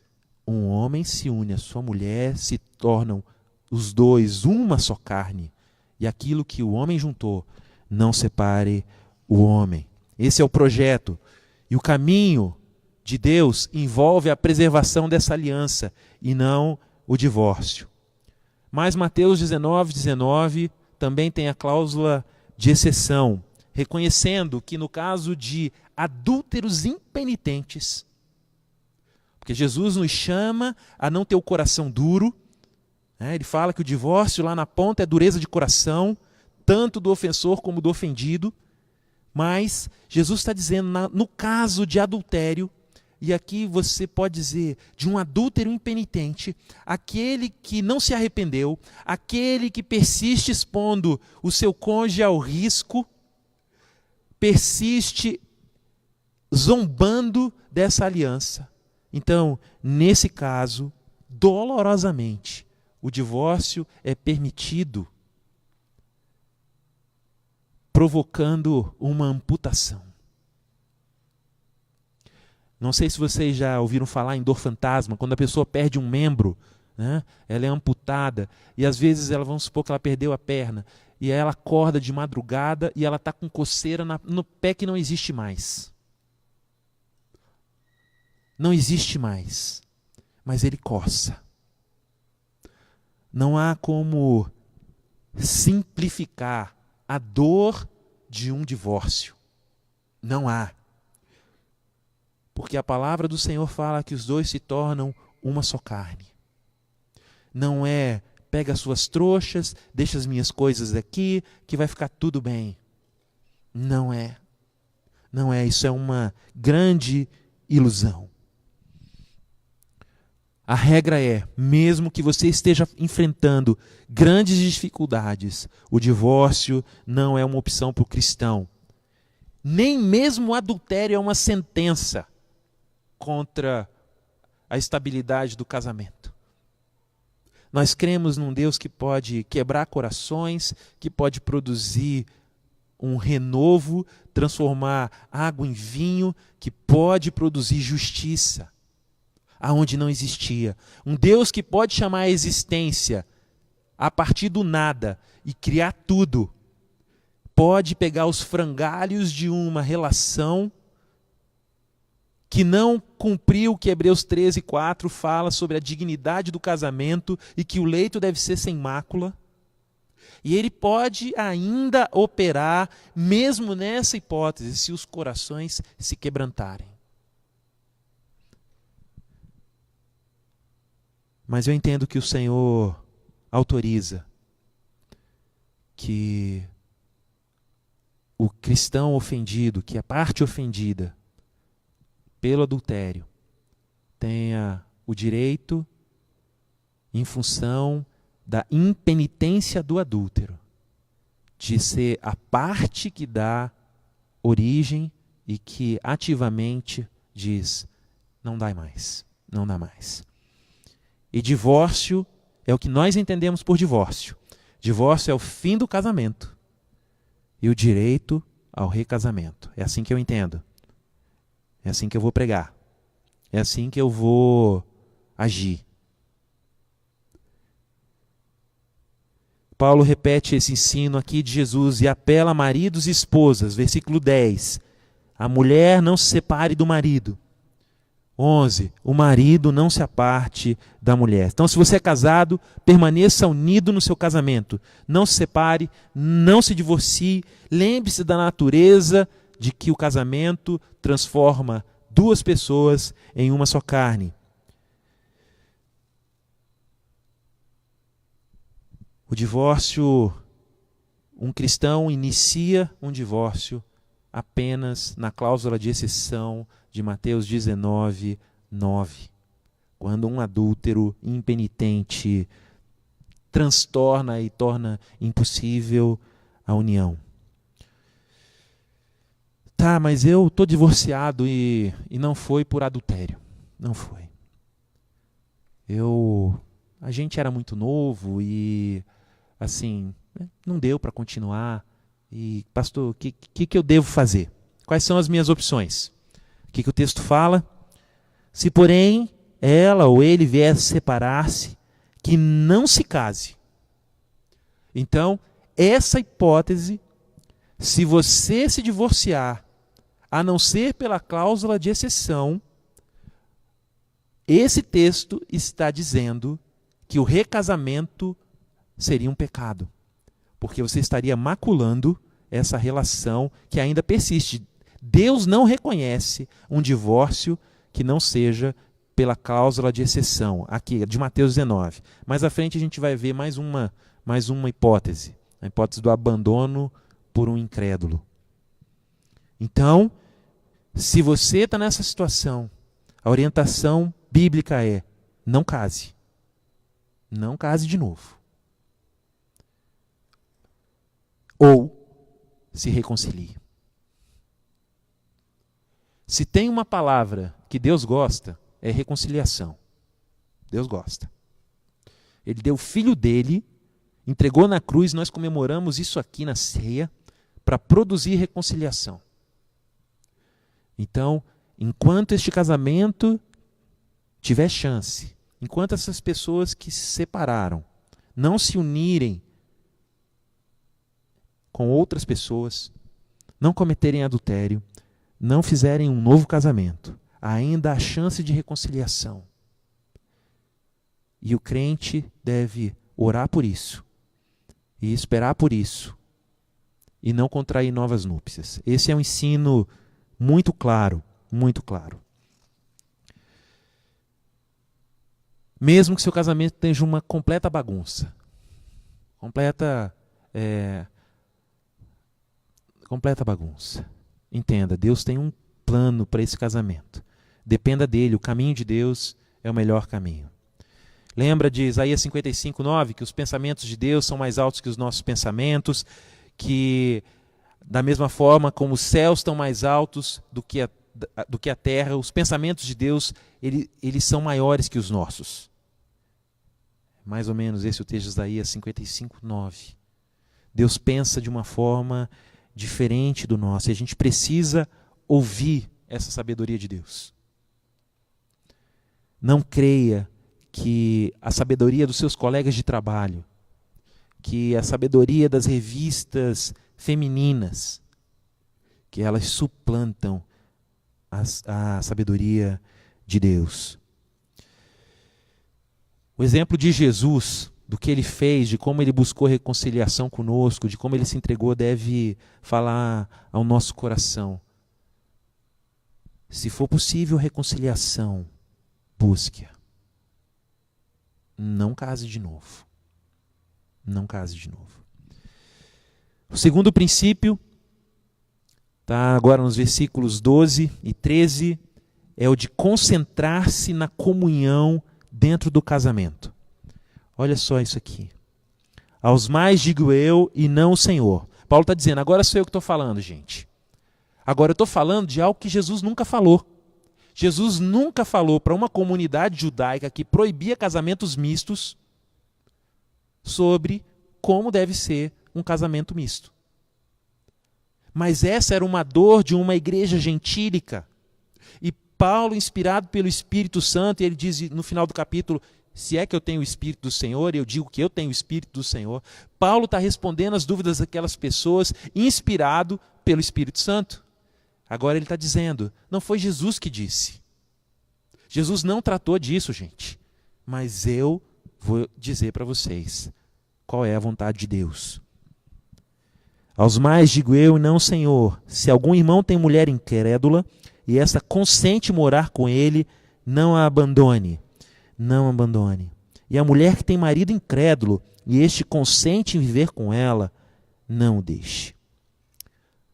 Speaker 1: um homem se une à sua mulher, se tornam os dois uma só carne. E aquilo que o homem juntou, não separe o homem. Esse é o projeto. E o caminho de Deus envolve a preservação dessa aliança e não o divórcio. Mas Mateus 19:19 também tem a cláusula de exceção, reconhecendo que no caso de adúlteros impenitentes, porque Jesus nos chama a não ter o coração duro, né? Ele fala que o divórcio lá na ponta é dureza de coração, tanto do ofensor como do ofendido, mas Jesus está dizendo, no caso de adultério, e aqui você pode dizer de um adúltero impenitente, aquele que não se arrependeu, aquele que persiste expondo o seu cônjuge ao risco, persiste zombando dessa aliança. Então, nesse caso, dolorosamente, o divórcio é permitido, provocando uma amputação. Não sei se vocês já ouviram falar em dor fantasma, quando a pessoa perde um membro, né? Ela é amputada, e às vezes vamos supor que ela perdeu a perna, e aí ela acorda de madrugada e ela está com coceira no pé que não existe mais. Não existe mais, mas ele coça. Não há como simplificar a dor de um divórcio. Não há. Porque a palavra do Senhor fala que os dois se tornam uma só carne. Não é, pega as suas trouxas, deixa as minhas coisas aqui, que vai ficar tudo bem. Não é. Não é, isso é uma grande ilusão. A regra é, mesmo que você esteja enfrentando grandes dificuldades, o divórcio não é uma opção para o cristão. Nem mesmo o adultério é uma sentença contra a estabilidade do casamento. Nós cremos num Deus que pode quebrar corações, que pode produzir um renovo, transformar água em vinho, que pode produzir justiça aonde não existia. Um Deus que pode chamar a existência a partir do nada e criar tudo. Pode pegar os frangalhos de uma relação que não cumpriu o que Hebreus 13:4 fala sobre a dignidade do casamento e que o leito deve ser sem mácula. E ele pode ainda operar, mesmo nessa hipótese, se os corações se quebrantarem. Mas eu entendo que o Senhor autoriza que o cristão ofendido, que a parte ofendida pelo adultério, tenha o direito, em função da impenitência do adúltero, de ser a parte que dá origem e que ativamente diz: não dá mais, não dá mais. E divórcio é o que nós entendemos por divórcio. Divórcio é o fim do casamento e o direito ao recasamento. É assim que eu entendo. É assim que eu vou pregar. É assim que eu vou agir. Paulo repete esse ensino aqui de Jesus e apela a maridos e esposas. Versículo 10. A mulher não se separe do marido. 11. O marido não se aparte da mulher. Então, se você é casado, permaneça unido no seu casamento. Não se separe, não se divorcie. Lembre-se da natureza de que o casamento transforma duas pessoas em uma só carne. O divórcio, um cristão inicia um divórcio apenas na cláusula de exceção de Mateus 19, 9. Quando um adúltero impenitente transtorna e torna impossível a união. Tá, mas eu estou divorciado e não foi por adultério. Não foi. A gente era muito novo e, assim, não deu para continuar. E, pastor, o que eu devo fazer? Quais são as minhas opções? O que o texto fala? Se, porém, ela ou ele vier separar-se, que não se case. Então, essa hipótese, se você se divorciar, a não ser pela cláusula de exceção, esse texto está dizendo que o recasamento seria um pecado. Porque você estaria maculando essa relação que ainda persiste. Deus não reconhece um divórcio que não seja pela cláusula de exceção, aqui de Mateus 19. Mais à frente a gente vai ver mais uma hipótese, a hipótese do abandono por um incrédulo. Então, se você está nessa situação, a orientação bíblica é: não case. Não case de novo. Ou se reconcilie. Se tem uma palavra que Deus gosta, é reconciliação. Deus gosta. Ele deu o filho dele, entregou na cruz, nós comemoramos isso aqui na ceia, para produzir reconciliação. Então, enquanto este casamento tiver chance, enquanto essas pessoas que se separaram não se unirem com outras pessoas, não cometerem adultério, não fizerem um novo casamento, ainda há chance de reconciliação. E o crente deve orar por isso e esperar por isso e não contrair novas núpcias. Esse é um ensino muito claro, muito claro. Mesmo que seu casamento esteja uma completa bagunça, completa bagunça. Entenda, Deus tem um plano para esse casamento. Dependa dele, o caminho de Deus é o melhor caminho. Lembra de Isaías 55, 9, que os pensamentos de Deus são mais altos que os nossos pensamentos, que da mesma forma como os céus estão mais altos do que a terra, os pensamentos de Deus, eles são maiores que os nossos. Mais ou menos esse é o texto de Isaías 55, 9. Deus pensa de uma forma diferente do nosso, e a gente precisa ouvir essa sabedoria de Deus. Não creia que a sabedoria dos seus colegas de trabalho, que a sabedoria das revistas femininas, que elas suplantam a sabedoria de Deus. O exemplo de Jesus, do que ele fez, de como ele buscou reconciliação conosco, de como ele se entregou, deve falar ao nosso coração. Se for possível reconciliação, busque-a. Não case de novo. Não case de novo. O segundo princípio está agora nos versículos 12 e 13, é o de concentrar-se na comunhão dentro do casamento. Olha só isso aqui. Aos mais digo eu e não o Senhor. Paulo está dizendo, agora sou eu que estou falando, gente. Agora eu estou falando de algo que Jesus nunca falou. Jesus nunca falou para uma comunidade judaica que proibia casamentos mistos sobre como deve ser um casamento misto. Mas essa era uma dor de uma igreja gentílica. E Paulo, inspirado pelo Espírito Santo, ele diz no final do capítulo, se é que eu tenho o Espírito do Senhor, eu digo que eu tenho o Espírito do Senhor. Paulo está respondendo às dúvidas daquelas pessoas, inspirado pelo Espírito Santo. Agora ele está dizendo, não foi Jesus que disse. Jesus não tratou disso, gente. Mas eu vou dizer para vocês qual é a vontade de Deus. Aos mais digo eu e não o Senhor, se algum irmão tem mulher incrédula, e esta consente morar com ele, não a abandone. Não abandone. E a mulher que tem marido incrédulo, e este consente em viver com ela, não o deixe. O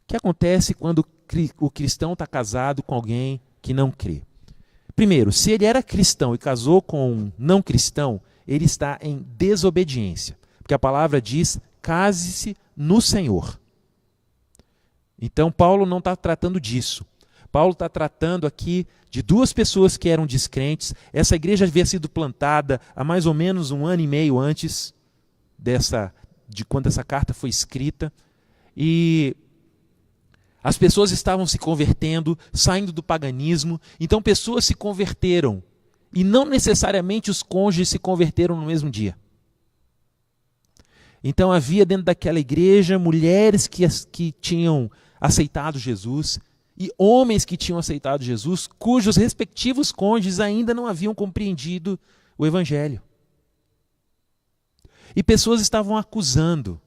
Speaker 1: que acontece quando o cristão está casado com alguém que não crê? Primeiro, se ele era cristão e casou com um não cristão, ele está em desobediência. Porque a palavra diz, case-se no Senhor. Então Paulo não está tratando disso. Paulo está tratando aqui de duas pessoas que eram descrentes. Essa igreja havia sido plantada há mais ou menos 1 ano e meio antes de quando essa carta foi escrita. E as pessoas estavam se convertendo, saindo do paganismo. Então pessoas se converteram. E não necessariamente os cônjuges se converteram no mesmo dia. Então havia dentro daquela igreja mulheres que tinham aceitado Jesus e homens que tinham aceitado Jesus, cujos respectivos cônjuges ainda não haviam compreendido o Evangelho. E pessoas estavam acusando.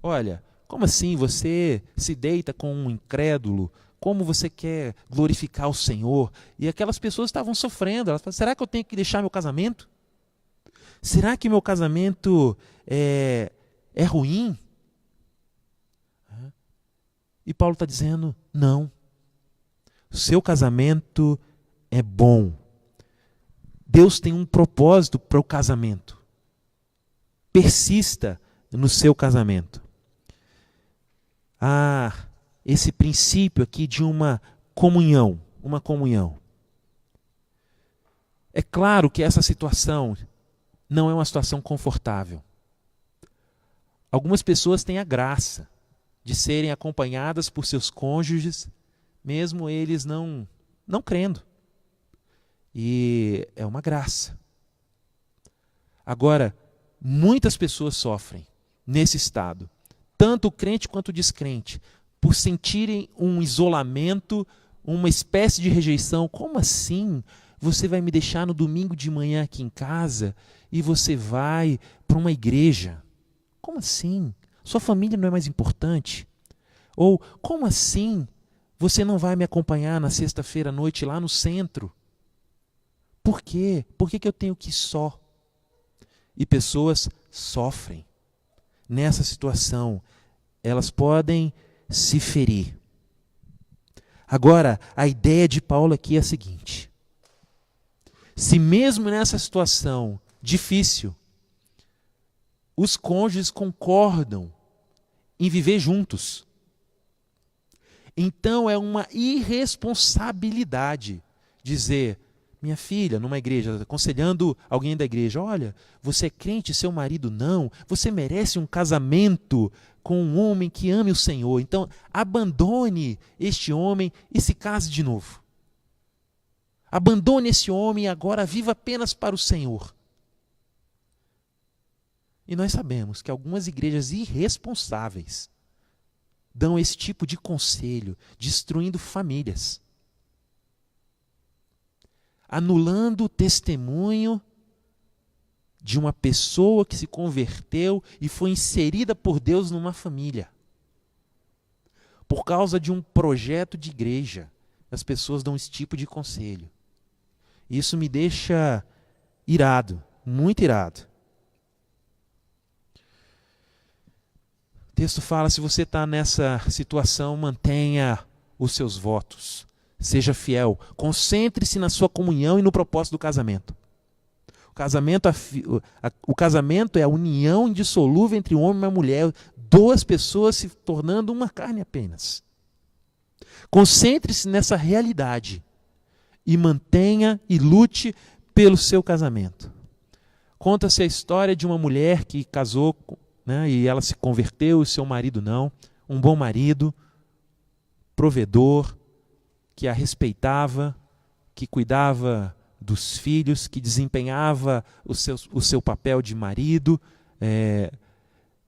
Speaker 1: Olha, como assim você se deita com um incrédulo? Como você quer glorificar o Senhor? E aquelas pessoas estavam sofrendo. Elas falavam, será que eu tenho que deixar meu casamento? Será que meu casamento é ruim? E Paulo está dizendo, não. O seu casamento é bom. Deus tem um propósito para o casamento. Persista no seu casamento. Esse princípio aqui de uma comunhão. É claro que essa situação não é uma situação confortável. Algumas pessoas têm a graça de serem acompanhadas por seus cônjuges, mesmo eles não crendo. E é uma graça. Agora, muitas pessoas sofrem nesse estado, tanto o crente quanto o descrente, por sentirem um isolamento, uma espécie de rejeição. Como assim? Você vai me deixar no domingo de manhã aqui em casa e você vai para uma igreja? Como assim? Sua família não é mais importante? Ou, como assim? Você não vai me acompanhar na sexta-feira à noite lá no centro? Por quê? Por que eu tenho que ir só? E pessoas sofrem. Nessa situação, elas podem se ferir. Agora, a ideia de Paulo aqui é a seguinte. Se mesmo nessa situação difícil, os cônjuges concordam em viver juntos, então é uma irresponsabilidade dizer, minha filha, numa igreja, aconselhando alguém da igreja, olha, você é crente, seu marido não, você merece um casamento com um homem que ame o Senhor, então abandone este homem e se case de novo. Abandone esse homem e agora viva apenas para o Senhor. E nós sabemos que algumas igrejas irresponsáveis dão esse tipo de conselho, destruindo famílias, anulando o testemunho de uma pessoa que se converteu e foi inserida por Deus numa família. Por causa de um projeto de igreja, as pessoas dão esse tipo de conselho. Isso me deixa irado, muito irado. O texto fala, se você está nessa situação, mantenha os seus votos. Seja fiel. Concentre-se na sua comunhão e no propósito do casamento. O casamento é a união indissolúvel entre um homem e uma mulher, duas pessoas se tornando uma carne apenas. Concentre-se nessa realidade e mantenha e lute pelo seu casamento. Conta-se a história de uma mulher que casou, né, e ela se converteu e seu marido não. Um bom marido, provedor, que a respeitava, que cuidava dos filhos, que desempenhava o seu papel de marido,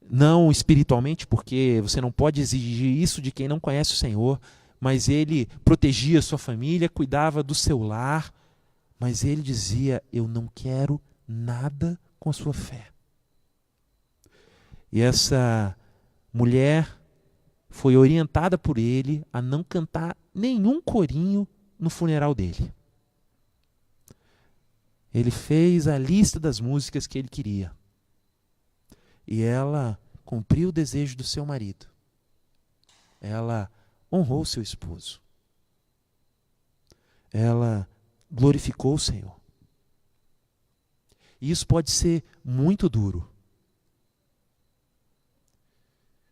Speaker 1: não espiritualmente, porque você não pode exigir isso de quem não conhece o Senhor, mas ele protegia sua família, cuidava do seu lar, mas ele dizia: eu não quero nada com a sua fé. E essa mulher foi orientada por ele a não cantar nenhum corinho no funeral dele. Ele fez a lista das músicas que ele queria. E ela cumpriu o desejo do seu marido. Ela honrou seu esposo. Ela glorificou o Senhor. E isso pode ser muito duro.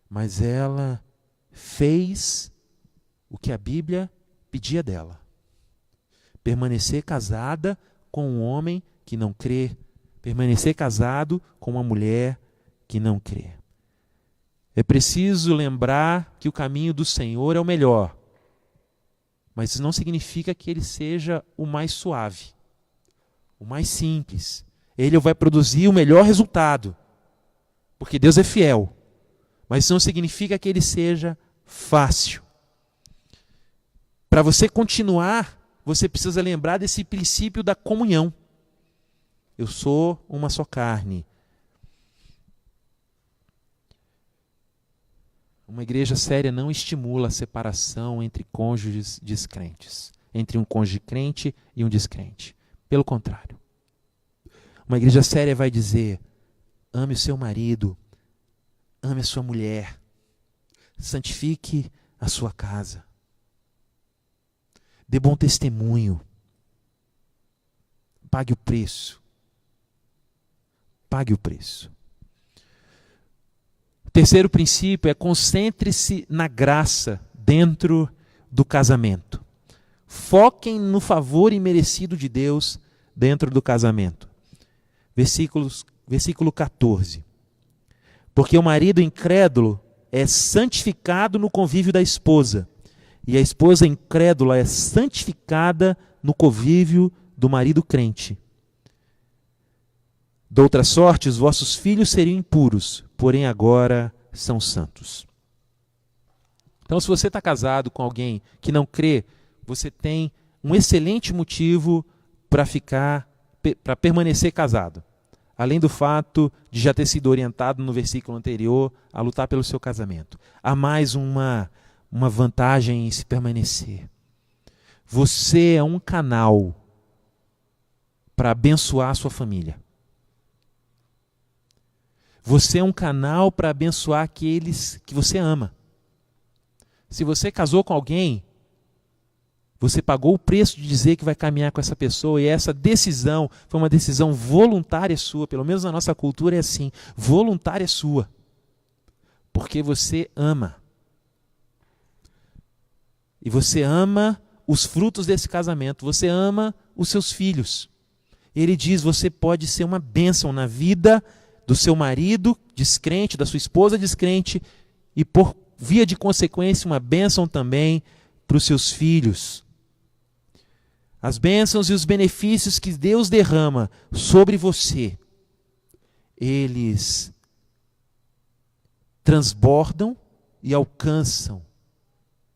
Speaker 1: Mas ela fez o que a Bíblia pedia dela. Permanecer casada com um homem que não crê. Permanecer casado com uma mulher que não crê. É preciso lembrar que o caminho do Senhor é o melhor. Mas isso não significa que ele seja o mais suave, o mais simples. Ele vai produzir o melhor resultado, porque Deus é fiel. Mas isso não significa que ele seja fácil. Para você continuar, você precisa lembrar desse princípio da comunhão. Eu sou uma só carne. Uma igreja séria não estimula a separação entre cônjuges descrentes, entre um cônjuge crente e um descrente. Pelo contrário. Uma igreja séria vai dizer: ame o seu marido, ame a sua mulher, santifique a sua casa, dê bom testemunho, pague o preço. Pague o preço. O terceiro princípio é: concentre-se na graça dentro do casamento. Foquem no favor imerecido de Deus dentro do casamento. Versículo 14. Porque o marido incrédulo é santificado no convívio da esposa, e a esposa incrédula é santificada no convívio do marido crente. De outra sorte, os vossos filhos seriam impuros, porém agora são santos. Então, se você está casado com alguém que não crê, você tem um excelente motivo para permanecer casado. Além do fato de já ter sido orientado no versículo anterior a lutar pelo seu casamento. Há mais uma vantagem em se permanecer. Você é um canal para abençoar a sua família. Você é um canal para abençoar aqueles que você ama. Se você casou com alguém, você pagou o preço de dizer que vai caminhar com essa pessoa, e essa decisão foi uma decisão voluntária sua, pelo menos na nossa cultura é assim, voluntária sua, porque você ama. E você ama os frutos desse casamento, você ama os seus filhos. Ele diz: você pode ser uma bênção na vida do seu marido descrente, da sua esposa descrente, e por via de consequência uma bênção também para os seus filhos. As bênçãos e os benefícios que Deus derrama sobre você, eles transbordam e alcançam,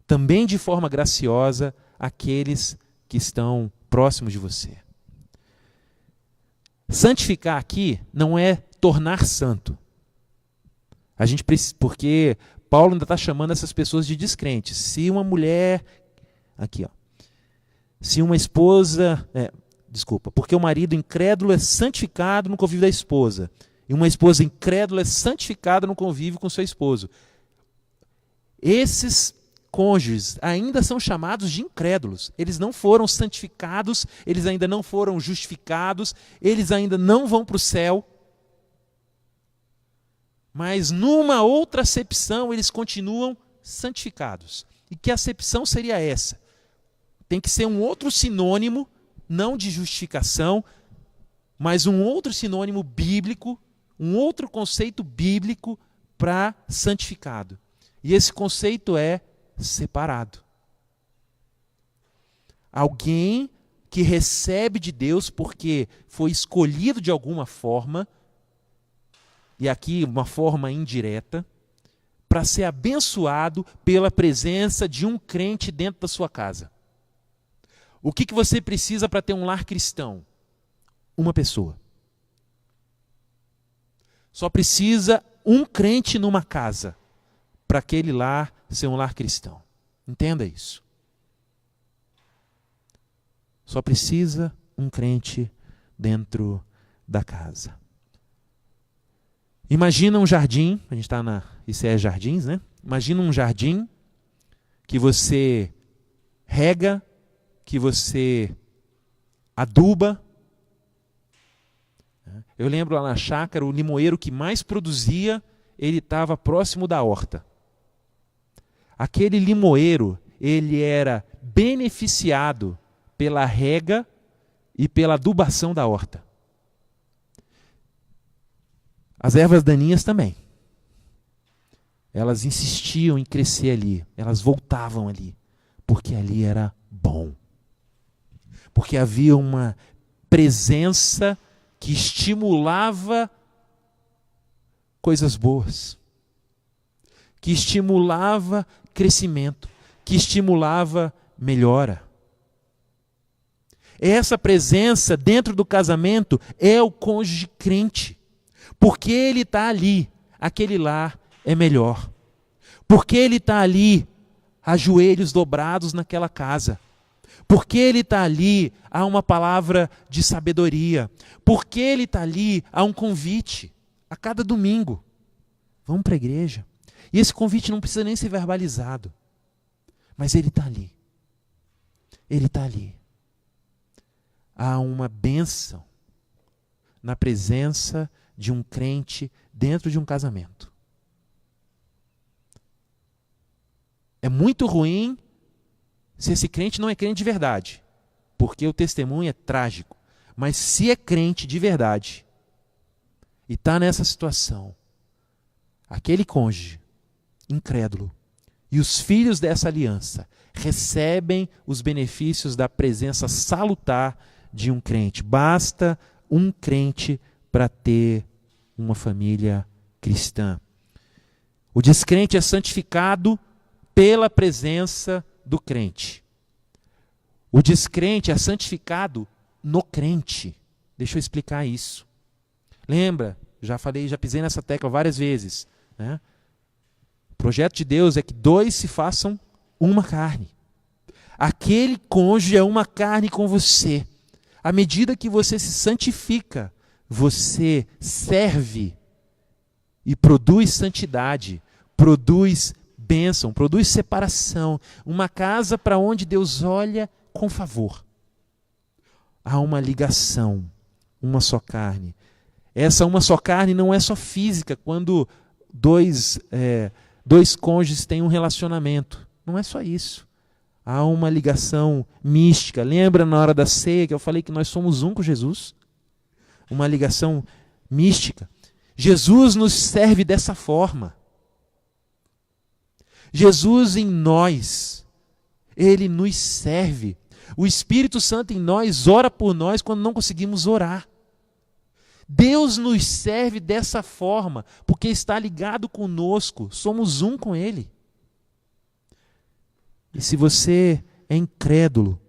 Speaker 1: também de forma graciosa, aqueles que estão próximos de você. Santificar aqui não é tornar santo. Porque Paulo ainda está chamando essas pessoas de descrentes. Se uma mulher... Aqui, ó. Se uma esposa... porque o marido incrédulo é santificado no convívio da esposa. E uma esposa incrédula é santificada no convívio com seu esposo. Esses cônjuges ainda são chamados de incrédulos. Eles não foram santificados, eles ainda não foram justificados, eles ainda não vão para o céu. Mas numa outra acepção eles continuam santificados. E que acepção seria essa? Tem que ser um outro sinônimo, não de justificação, mas um outro sinônimo bíblico, um outro conceito bíblico para santificado. E esse conceito é separado. Alguém que recebe de Deus porque foi escolhido de alguma forma, e aqui uma forma indireta, para ser abençoado pela presença de um crente dentro da sua casa. O que você precisa para ter um lar cristão? Uma pessoa. Só precisa um crente numa casa para aquele lar ser um lar cristão. Entenda isso. Só precisa um crente dentro da casa. Imagina um jardim, a gente está na ICE Jardins, né? Imagina um jardim que você rega, que você aduba. Eu lembro lá na chácara, o limoeiro que mais produzia, ele estava próximo da horta. Aquele limoeiro, ele era beneficiado pela rega e pela adubação da horta. As ervas daninhas também. Elas insistiam em crescer ali, elas voltavam ali, porque ali era bom. Porque havia uma presença que estimulava coisas boas, que estimulava crescimento, que estimulava melhora. Essa presença dentro do casamento é o cônjuge crente. Porque ele está ali, aquele lar é melhor. Porque ele está ali, há joelhos dobrados naquela casa. Porque ele está ali, há uma palavra de sabedoria. Porque ele está ali, há um convite. A cada domingo, vamos para a igreja. E esse convite não precisa nem ser verbalizado. Mas ele está ali. Ele está ali. Há uma bênção na presença de um crente dentro de um casamento. É muito ruim se esse crente não é crente de verdade, porque o testemunho é trágico. Mas se é crente de verdade e está nessa situação, aquele cônjuge incrédulo e os filhos dessa aliança recebem os benefícios da presença salutar de um crente. Basta um crente para ter uma família cristã. O descrente é santificado pela presença do crente. O descrente é santificado no crente. Deixa eu explicar isso. Lembra? Já falei, já pisei nessa tecla várias vezes, né? O projeto de Deus é que dois se façam uma carne. Aquele cônjuge é uma carne com você. À medida que você se santifica, você serve e produz santidade, produz bênção, produz separação. Uma casa para onde Deus olha com favor. Há uma ligação, uma só carne. Essa uma só carne não é só física, quando dois cônjuges têm um relacionamento. Não é só isso. Há uma ligação mística. Lembra na hora da ceia que eu falei que nós somos um com Jesus? Uma ligação mística. Jesus nos serve dessa forma. Jesus em nós, Ele nos serve. O Espírito Santo em nós ora por nós quando não conseguimos orar. Deus nos serve dessa forma, porque está ligado conosco, somos um com Ele. E se você é incrédulo,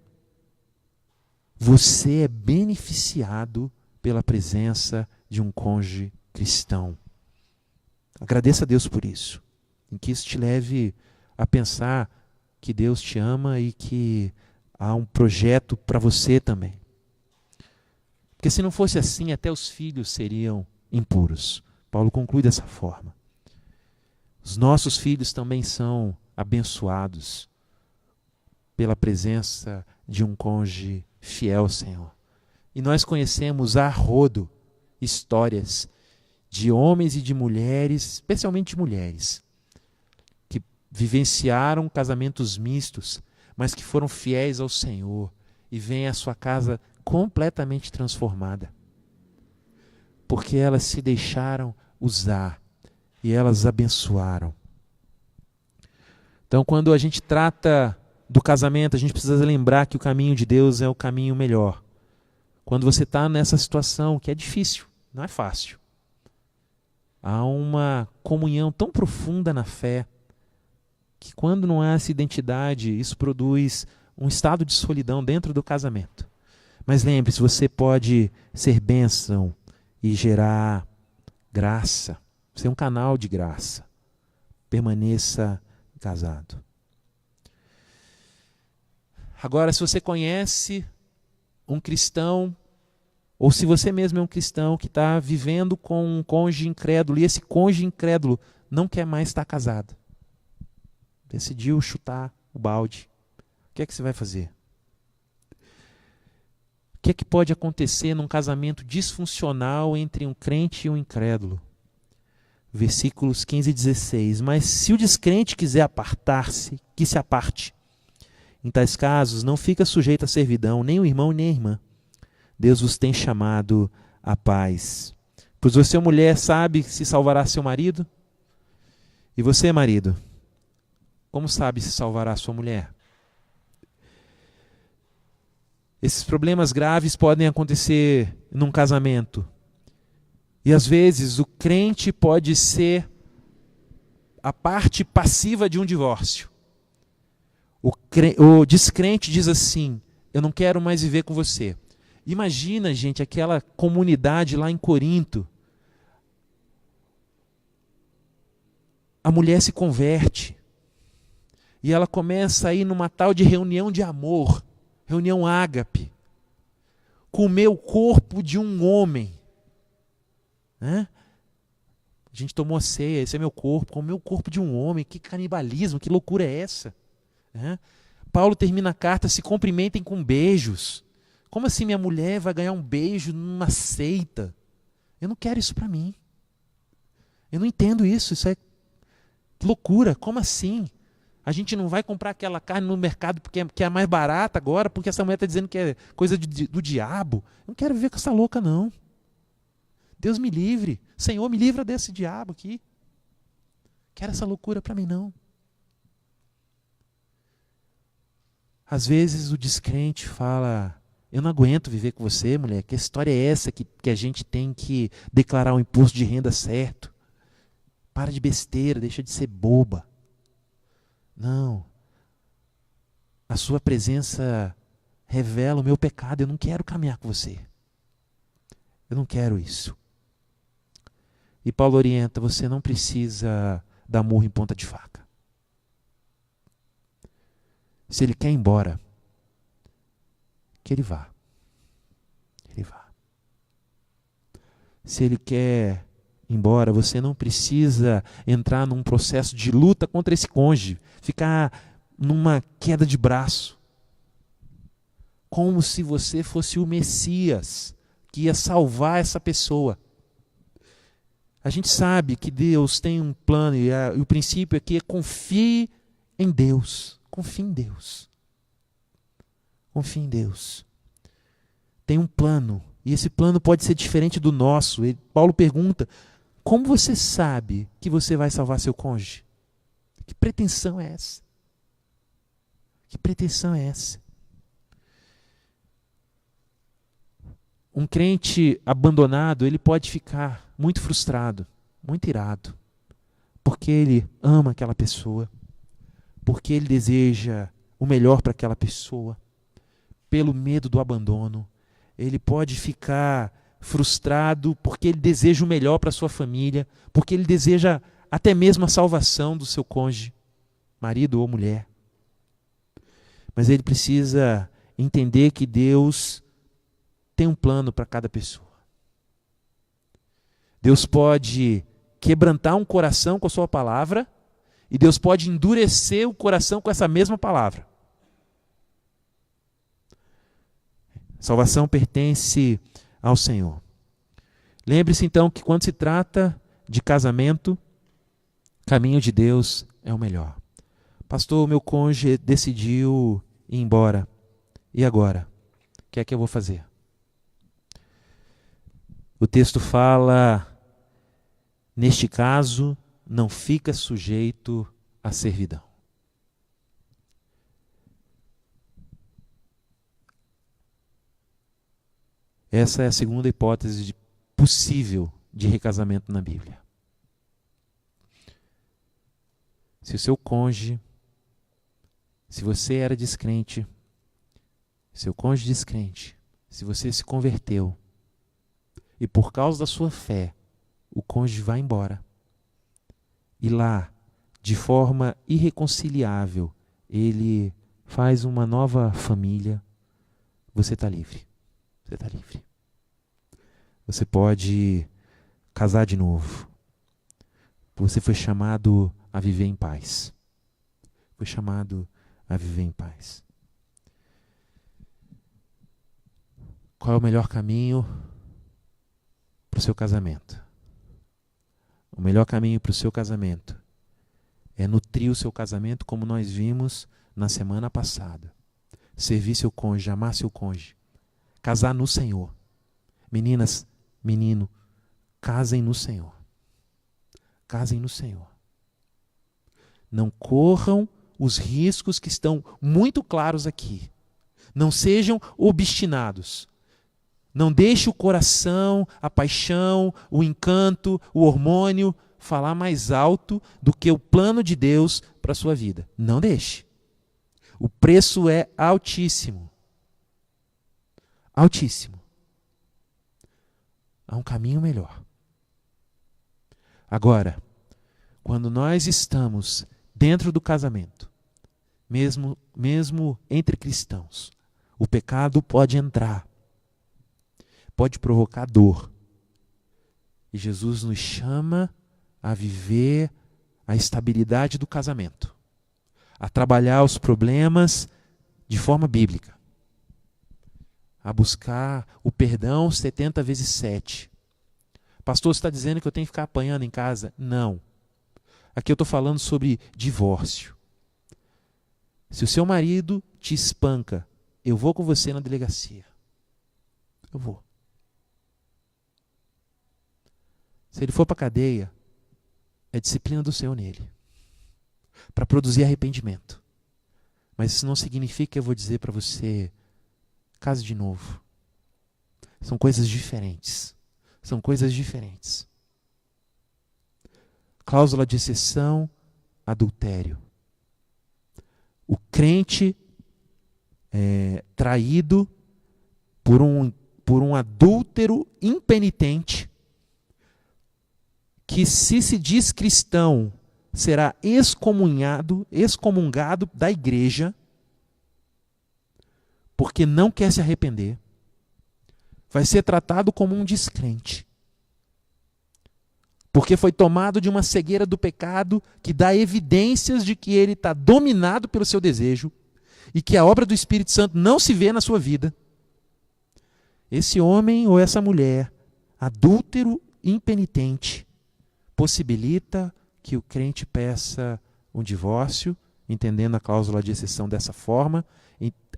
Speaker 1: você é beneficiado pela presença de um cônjuge cristão. Agradeça a Deus por isso. E que isso te leve a pensar que Deus te ama e que há um projeto para você também. Porque se não fosse assim, até os filhos seriam impuros. Paulo conclui dessa forma. Os nossos filhos também são abençoados pela presença de um cônjuge fiel, Senhor. E nós conhecemos a rodo histórias de homens e de mulheres, especialmente de mulheres, que vivenciaram casamentos mistos, mas que foram fiéis ao Senhor e veem a sua casa completamente transformada. Porque elas se deixaram usar e elas abençoaram. Então, quando a gente trata do casamento, a gente precisa lembrar que o caminho de Deus é o caminho melhor. Quando você está nessa situação, que é difícil, não é fácil, há uma comunhão tão profunda na fé, que quando não há essa identidade, isso produz um estado de solidão dentro do casamento. Mas lembre-se, você pode ser bênção e gerar graça, ser um canal de graça. Permaneça casado. Agora, se você conhece um cristão, ou se você mesmo é um cristão que está vivendo com um cônjuge incrédulo, e esse cônjuge incrédulo não quer mais estar casado, decidiu chutar o balde, o que é que você vai fazer? O que é que pode acontecer num casamento disfuncional entre um crente e um incrédulo? Versículos 15 e 16. Mas se o descrente quiser apartar-se, que se aparte. Em tais casos, não fica sujeito à servidão, nem o irmão nem a irmã. Deus vos tem chamado à paz. Pois você, mulher, sabe se salvará seu marido? E você, marido, como sabe se salvará sua mulher? Esses problemas graves podem acontecer num casamento. E às vezes o crente pode ser a parte passiva de um divórcio. O descrente diz assim: eu não quero mais viver com você. Imagina, gente, aquela comunidade lá em Corinto. A mulher se converte. E ela começa a ir numa tal de reunião de amor, reunião ágape. Comer o corpo de um homem. A gente tomou a ceia, esse é meu corpo, comer o corpo de um homem, que canibalismo, que loucura é essa? Paulo termina a carta: se cumprimentem com beijos. Como assim minha mulher vai ganhar um beijo numa seita? Eu não quero isso para mim. Eu não entendo isso, isso é loucura. Como assim? A gente não vai comprar aquela carne no mercado porque é mais barata agora, porque essa mulher está dizendo que é coisa do diabo. Eu não quero viver com essa louca, não. Deus me livre. Senhor, me livra desse diabo aqui. Quero essa loucura para mim, não. Às vezes o descrente fala: eu não aguento viver com você, mulher. Que história é essa que a gente tem que declarar o imposto de renda certo? Para de besteira, deixa de ser boba. Não. A sua presença revela o meu pecado. Eu não quero caminhar com você. Eu não quero isso. E Paulo orienta: você não precisa dar murro em ponta de faca. Se ele quer ir embora, que ele vá. Ele vá. Se ele quer ir embora, você não precisa entrar num processo de luta contra esse cônjuge, ficar numa queda de braço, como se você fosse o Messias que ia salvar essa pessoa. A gente sabe que Deus tem um plano e o princípio aqui é: confie em Deus. Confie em Deus. Confie em Deus. Tem um plano, e esse plano pode ser diferente do nosso. Paulo pergunta: como você sabe que você vai salvar seu cônjuge? Que pretensão é essa? Que pretensão é essa? Um crente abandonado, ele pode ficar muito frustrado, muito irado, porque ele ama aquela pessoa, porque ele deseja o melhor para aquela pessoa. Pelo medo do abandono, ele pode ficar frustrado porque ele deseja o melhor para a sua família, porque ele deseja até mesmo a salvação do seu cônjuge, marido ou mulher. Mas ele precisa entender que Deus tem um plano para cada pessoa. Deus pode quebrantar um coração com a sua palavra, E Deus pode endurecer o coração com essa mesma palavra. Salvação pertence ao Senhor. Lembre-se então que quando se trata de casamento, caminho de Deus é o melhor. Pastor, o meu cônjuge decidiu ir embora. E agora? O que é que eu vou fazer? O texto fala, neste caso, não fica sujeito à servidão. Essa é a segunda hipótese possível de recasamento na Bíblia. Se o seu cônjuge, se você era descrente, seu cônjuge descrente, se você se converteu e por causa da sua fé, o cônjuge vai embora e lá, de forma irreconciliável, ele faz uma nova família, você está livre. Você está livre. Você pode casar de novo. Você foi chamado a viver em paz. Foi chamado a viver em paz. Qual é o melhor caminho para o seu casamento? O melhor caminho para o seu casamento é nutrir o seu casamento como nós vimos na semana passada. Servir seu cônjuge, amar seu cônjuge. Casar no Senhor. Meninas, menino, casem no Senhor. Casem no Senhor. Não corram os riscos que estão muito claros aqui. Não sejam obstinados. Não deixe o coração, a paixão, o encanto, o hormônio falar mais alto do que o plano de Deus para a sua vida. Não deixe. O preço é altíssimo. Altíssimo. Há um caminho melhor. Agora, quando nós estamos dentro do casamento, mesmo entre cristãos, o pecado pode entrar, pode provocar dor. E Jesus nos chama a viver a estabilidade do casamento, a trabalhar os problemas de forma bíblica, a buscar o perdão 70 vezes 7. Pastor, você está dizendo que eu tenho que ficar apanhando em casa? Não. Aqui eu estou falando sobre divórcio. Se o seu marido te espanca, eu vou com você na delegacia. Eu vou. Se ele for para a cadeia, é disciplina do Senhor nele, para produzir arrependimento. Mas isso não significa que eu vou dizer para você, case de novo. São coisas diferentes. São coisas diferentes. Cláusula de exceção, adultério. O crente traído por um adúltero impenitente, que se diz cristão, será excomungado da igreja, porque não quer se arrepender, vai ser tratado como um descrente. Porque foi tomado de uma cegueira do pecado que dá evidências de que ele está dominado pelo seu desejo e que a obra do Espírito Santo não se vê na sua vida. Esse homem ou essa mulher, adúltero impenitente, possibilita que o crente peça um divórcio, entendendo a cláusula de exceção dessa forma.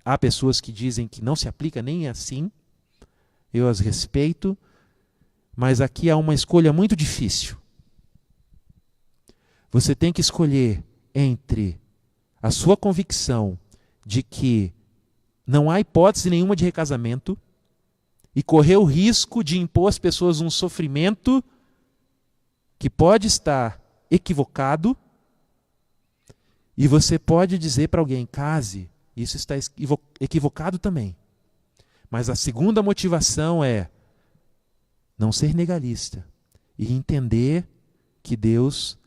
Speaker 1: Há pessoas que dizem que não se aplica nem assim, eu as respeito, mas aqui há uma escolha muito difícil. Você tem que escolher entre a sua convicção de que não há hipótese nenhuma de recasamento e correr o risco de impor às pessoas um sofrimento que pode estar equivocado, e você pode dizer para alguém, case, isso está equivocado também. Mas a segunda motivação é não ser legalista e entender que Deus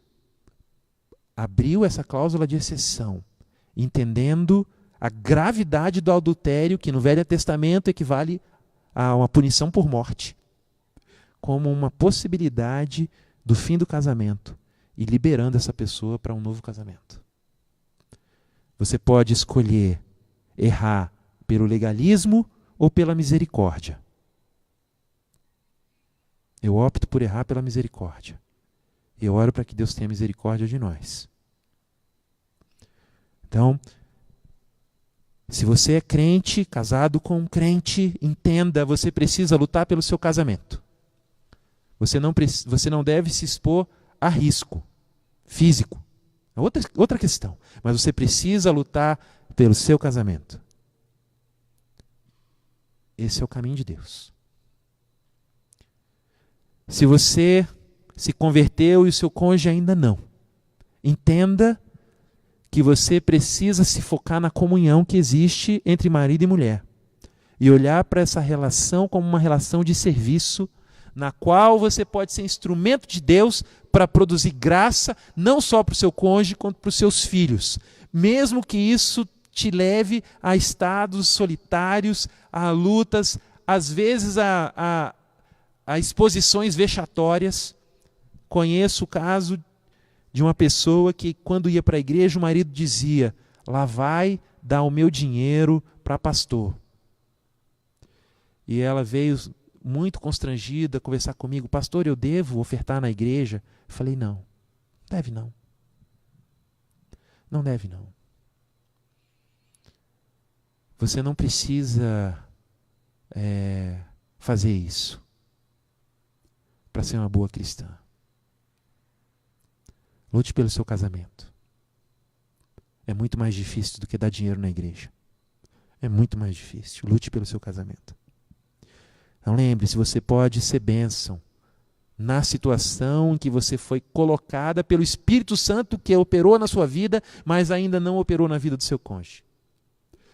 Speaker 1: abriu essa cláusula de exceção, entendendo a gravidade do adultério, que no Velho Testamento equivale a uma punição por morte, como uma possibilidade do fim do casamento. e liberando essa pessoa para um novo casamento. Você pode escolher errar pelo legalismo ou pela misericórdia. Eu opto por errar pela misericórdia. Eu oro para que Deus tenha misericórdia de nós. Então, se você é crente, casado com um crente, entenda, você precisa lutar pelo seu casamento. Você não deve se expor a risco físico. É outra questão. Mas você precisa lutar pelo seu casamento. Esse é o caminho de Deus. Se você se converteu e o seu cônjuge ainda não, entenda que você precisa se focar na comunhão que existe entre marido e mulher e olhar para essa relação como uma relação de serviço na qual você pode ser instrumento de Deus para produzir graça não só para o seu cônjuge, quanto para os seus filhos, mesmo que isso te leve a estados solitários, a lutas, às vezes a exposições vexatórias. Conheço o caso de uma pessoa que, quando ia para a igreja, o marido dizia: lá vai dar o meu dinheiro para pastor. E ela veio muito constrangida conversar comigo: pastor, eu devo ofertar na igreja? Eu falei: não, deve não. Não deve não. Você não precisa fazer isso para ser uma boa cristã. Lute pelo seu casamento. É muito mais difícil do que dar dinheiro na igreja. É muito mais difícil. Lute pelo seu casamento. Então lembre-se, você pode ser bênção na situação em que você foi colocada pelo Espírito Santo que operou na sua vida, mas ainda não operou na vida do seu cônjuge.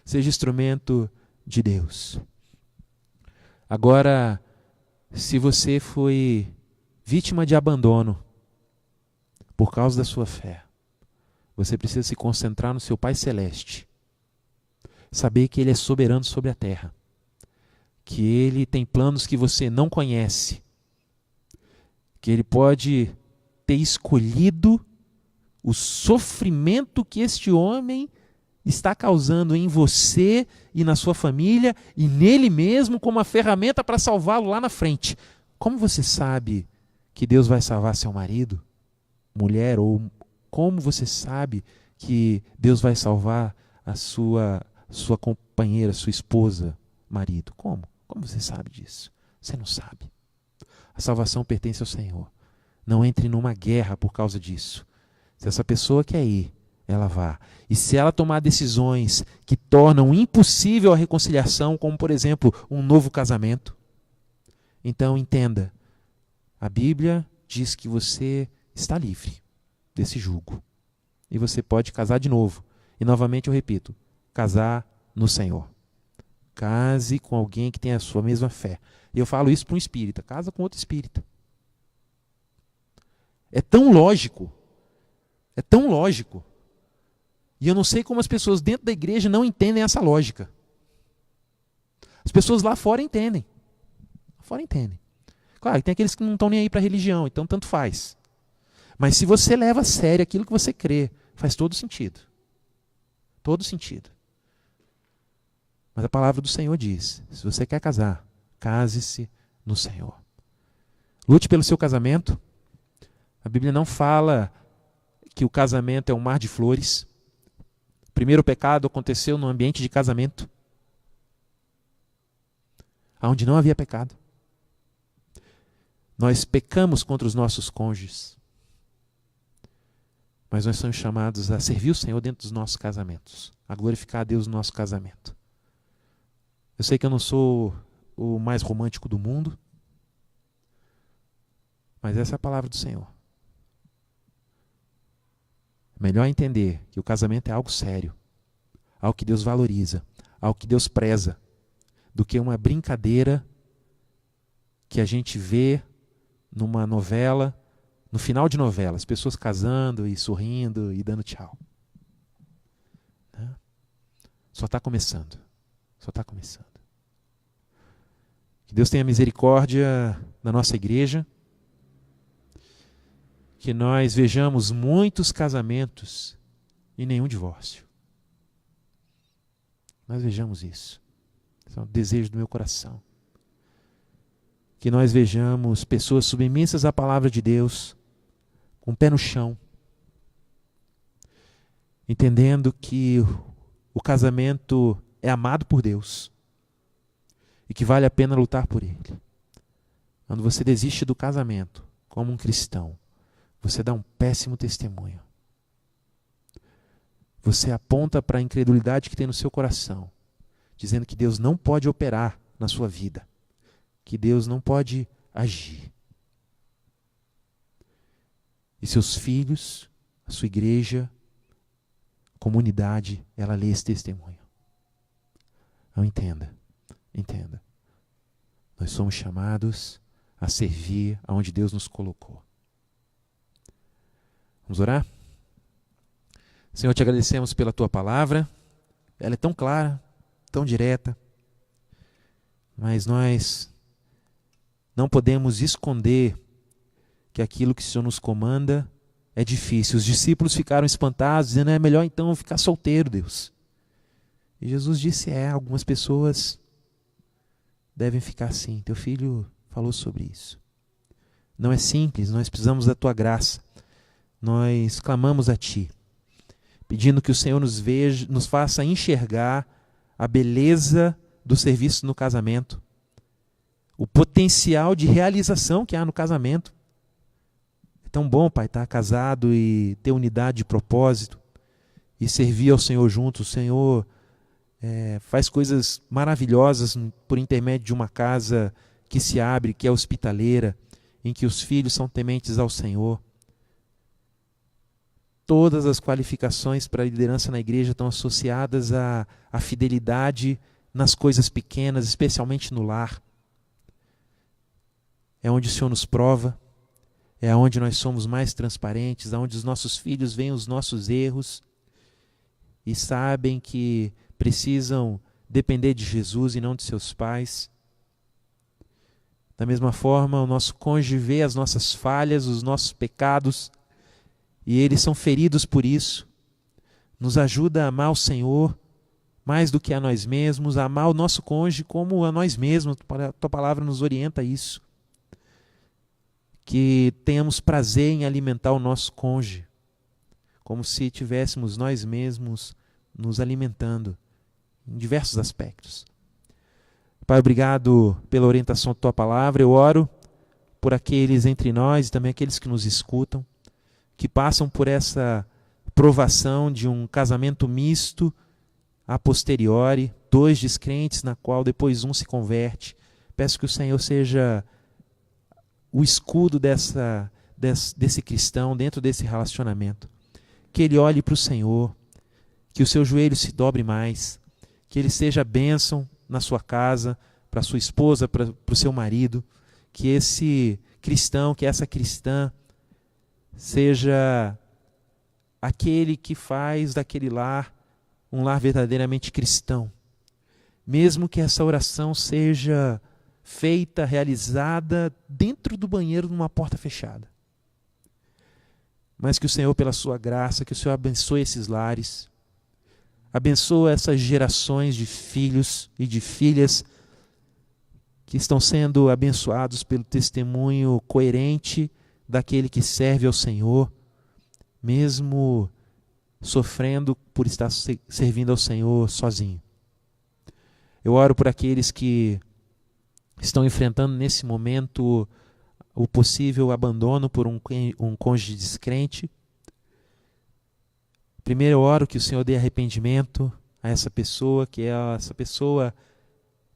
Speaker 1: Seja instrumento de Deus. Agora, se você foi vítima de abandono por causa da sua fé, você precisa se concentrar no seu Pai Celeste. Saber que Ele é soberano sobre a terra. Que Ele tem planos que você não conhece. Que Ele pode ter escolhido o sofrimento que este homem está causando em você e na sua família e nele mesmo como uma ferramenta para salvá-lo lá na frente. Como você sabe que Deus vai salvar seu marido, mulher, ou como você sabe que Deus vai salvar a sua companheira, sua esposa, marido? Como? Como você sabe disso? Você não sabe. A salvação pertence ao Senhor. Não entre numa guerra por causa disso. Se essa pessoa quer ir, ela vá. E se ela tomar decisões que tornam impossível a reconciliação, como por exemplo, um novo casamento, então entenda, a Bíblia diz que você está livre desse jugo. E você pode casar de novo. E novamente eu repito, casar no Senhor. Case com alguém que tem a sua mesma fé. E eu falo isso para um espírita, casa com outro espírita. É tão lógico. É tão lógico. E eu não sei como as pessoas dentro da igreja não entendem essa lógica. As pessoas lá fora entendem. Lá fora entendem. Claro, tem aqueles que não estão nem aí para a religião, então tanto faz. Mas se você leva a sério aquilo que você crê, faz todo sentido. Todo sentido. Mas a palavra do Senhor diz, se você quer casar, case-se no Senhor. Lute pelo seu casamento. A Bíblia não fala que o casamento é um mar de flores. O primeiro pecado aconteceu no ambiente de casamento, onde não havia pecado. Nós pecamos contra os nossos cônjuges, mas nós somos chamados a servir o Senhor dentro dos nossos casamentos, a glorificar a Deus no nosso casamento. Eu sei que eu não sou o mais romântico do mundo, mas essa é a palavra do Senhor. É melhor entender que o casamento é algo sério, algo que Deus valoriza, algo que Deus preza, do que uma brincadeira que a gente vê numa novela, no final de novela, as pessoas casando e sorrindo e dando tchau. Né? Só está começando. Só está começando. Que Deus tenha misericórdia da nossa igreja. que nós vejamos muitos casamentos e nenhum divórcio. Nós vejamos isso. Esse é um desejo do meu coração. Que nós vejamos pessoas submissas à palavra de Deus, com o pé no chão, entendendo que o casamento é amado por Deus e que vale a pena lutar por ele. Quando você desiste do casamento como um cristão, você dá um péssimo testemunho. Você aponta para a incredulidade que tem no seu coração, dizendo que Deus não pode operar na sua vida, que Deus não pode agir. E seus filhos, a sua igreja, a comunidade, ela lê esse testemunho. Não entenda. Nós somos chamados a servir aonde Deus nos colocou. Vamos orar? Senhor, te agradecemos pela tua palavra. Ela é tão clara, tão direta, mas nós não podemos esconder que aquilo que o Senhor nos comanda é difícil. Os discípulos ficaram espantados, dizendo, é melhor então ficar solteiro, Deus. E Jesus disse, algumas pessoas devem ficar assim. Teu filho falou sobre isso. Não é simples, nós precisamos da tua graça. Nós clamamos a ti, pedindo que o Senhor nos veja, nos faça enxergar a beleza do serviço no casamento, o potencial de realização que há no casamento. É tão bom, Pai, estar casado e ter unidade de propósito e servir ao Senhor junto. O Senhor faz coisas maravilhosas por intermédio de uma casa que se abre, que é hospitaleira, em que os filhos são tementes ao Senhor. Todas as qualificações para a liderança na igreja estão associadas à fidelidade nas coisas pequenas, especialmente no lar. É onde o Senhor nos prova, é onde nós somos mais transparentes, é onde os nossos filhos veem os nossos erros e sabem que precisam depender de Jesus e não de seus pais. Da mesma forma, o nosso cônjuge vê as nossas falhas, os nossos pecados, e eles são feridos por isso. Nos ajuda a amar o Senhor mais do que a nós mesmos, a amar o nosso cônjuge como a nós mesmos. A tua palavra nos orienta a isso. Que tenhamos prazer em alimentar o nosso cônjuge, como se tivéssemos nós mesmos nos alimentando em diversos aspectos. Pai, obrigado pela orientação da tua palavra. Eu oro por aqueles entre nós e também aqueles que nos escutam, que passam por essa provação de um casamento misto a posteriori, dois descrentes na qual depois um se converte. Peço que o Senhor seja o escudo desse cristão dentro desse relacionamento. Que ele olhe para o Senhor, que o seu joelho se dobre mais, que ele seja bênção na sua casa, para sua esposa, para o seu marido, que esse cristão, que essa cristã seja aquele que faz daquele lar um lar verdadeiramente cristão. Mesmo que essa oração seja feita, realizada dentro do banheiro numa porta fechada. Mas que o Senhor, pela sua graça, que o Senhor abençoe esses lares, abençoa essas gerações de filhos e de filhas que estão sendo abençoados pelo testemunho coerente daquele que serve ao Senhor, mesmo sofrendo por estar servindo ao Senhor sozinho. Eu oro por aqueles que estão enfrentando nesse momento o possível abandono por um cônjuge descrente. Primeiro eu oro que o Senhor dê arrependimento a essa pessoa, que essa pessoa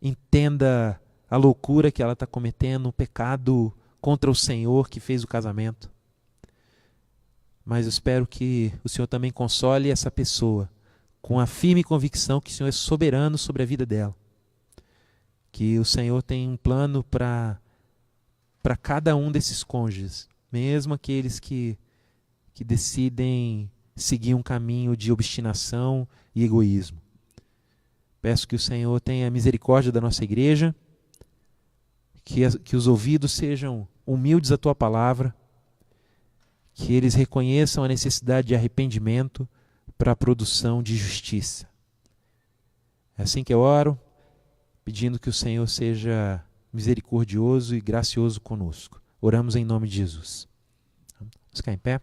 Speaker 1: entenda a loucura que ela está cometendo, o pecado contra o Senhor que fez o casamento. Mas eu espero que o Senhor também console essa pessoa com a firme convicção que o Senhor é soberano sobre a vida dela. Que o Senhor tem um plano para cada um desses cônjuges, mesmo aqueles que decidem seguir um caminho de obstinação e egoísmo. Peço que o Senhor tenha misericórdia da nossa igreja, que os ouvidos sejam humildes à tua palavra, que eles reconheçam a necessidade de arrependimento para a produção de justiça. É assim que eu oro, pedindo que o Senhor seja misericordioso e gracioso conosco. Oramos em nome de Jesus. Vamos ficar em pé?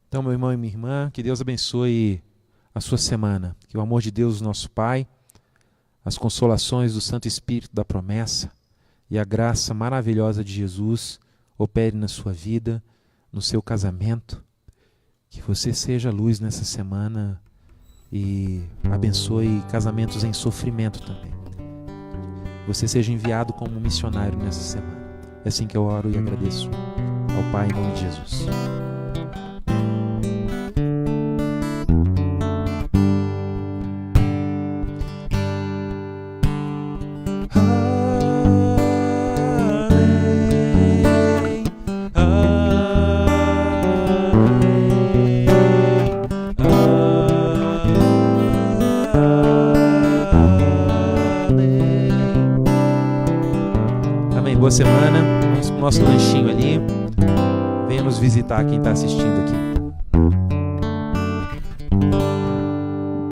Speaker 1: Então, meu irmão e minha irmã, que Deus abençoe a sua semana. Que o amor de Deus, nosso Pai, as consolações do Santo Espírito da promessa e a graça maravilhosa de Jesus opere na sua vida, no seu casamento. Que você seja luz nessa semana e abençoe casamentos em sofrimento também. Você seja enviado como missionário nessa semana. É assim que eu oro e agradeço ao Pai em nome de Jesus. Boa semana, vamos pro nosso lanchinho ali. Venha nos visitar quem está assistindo aqui.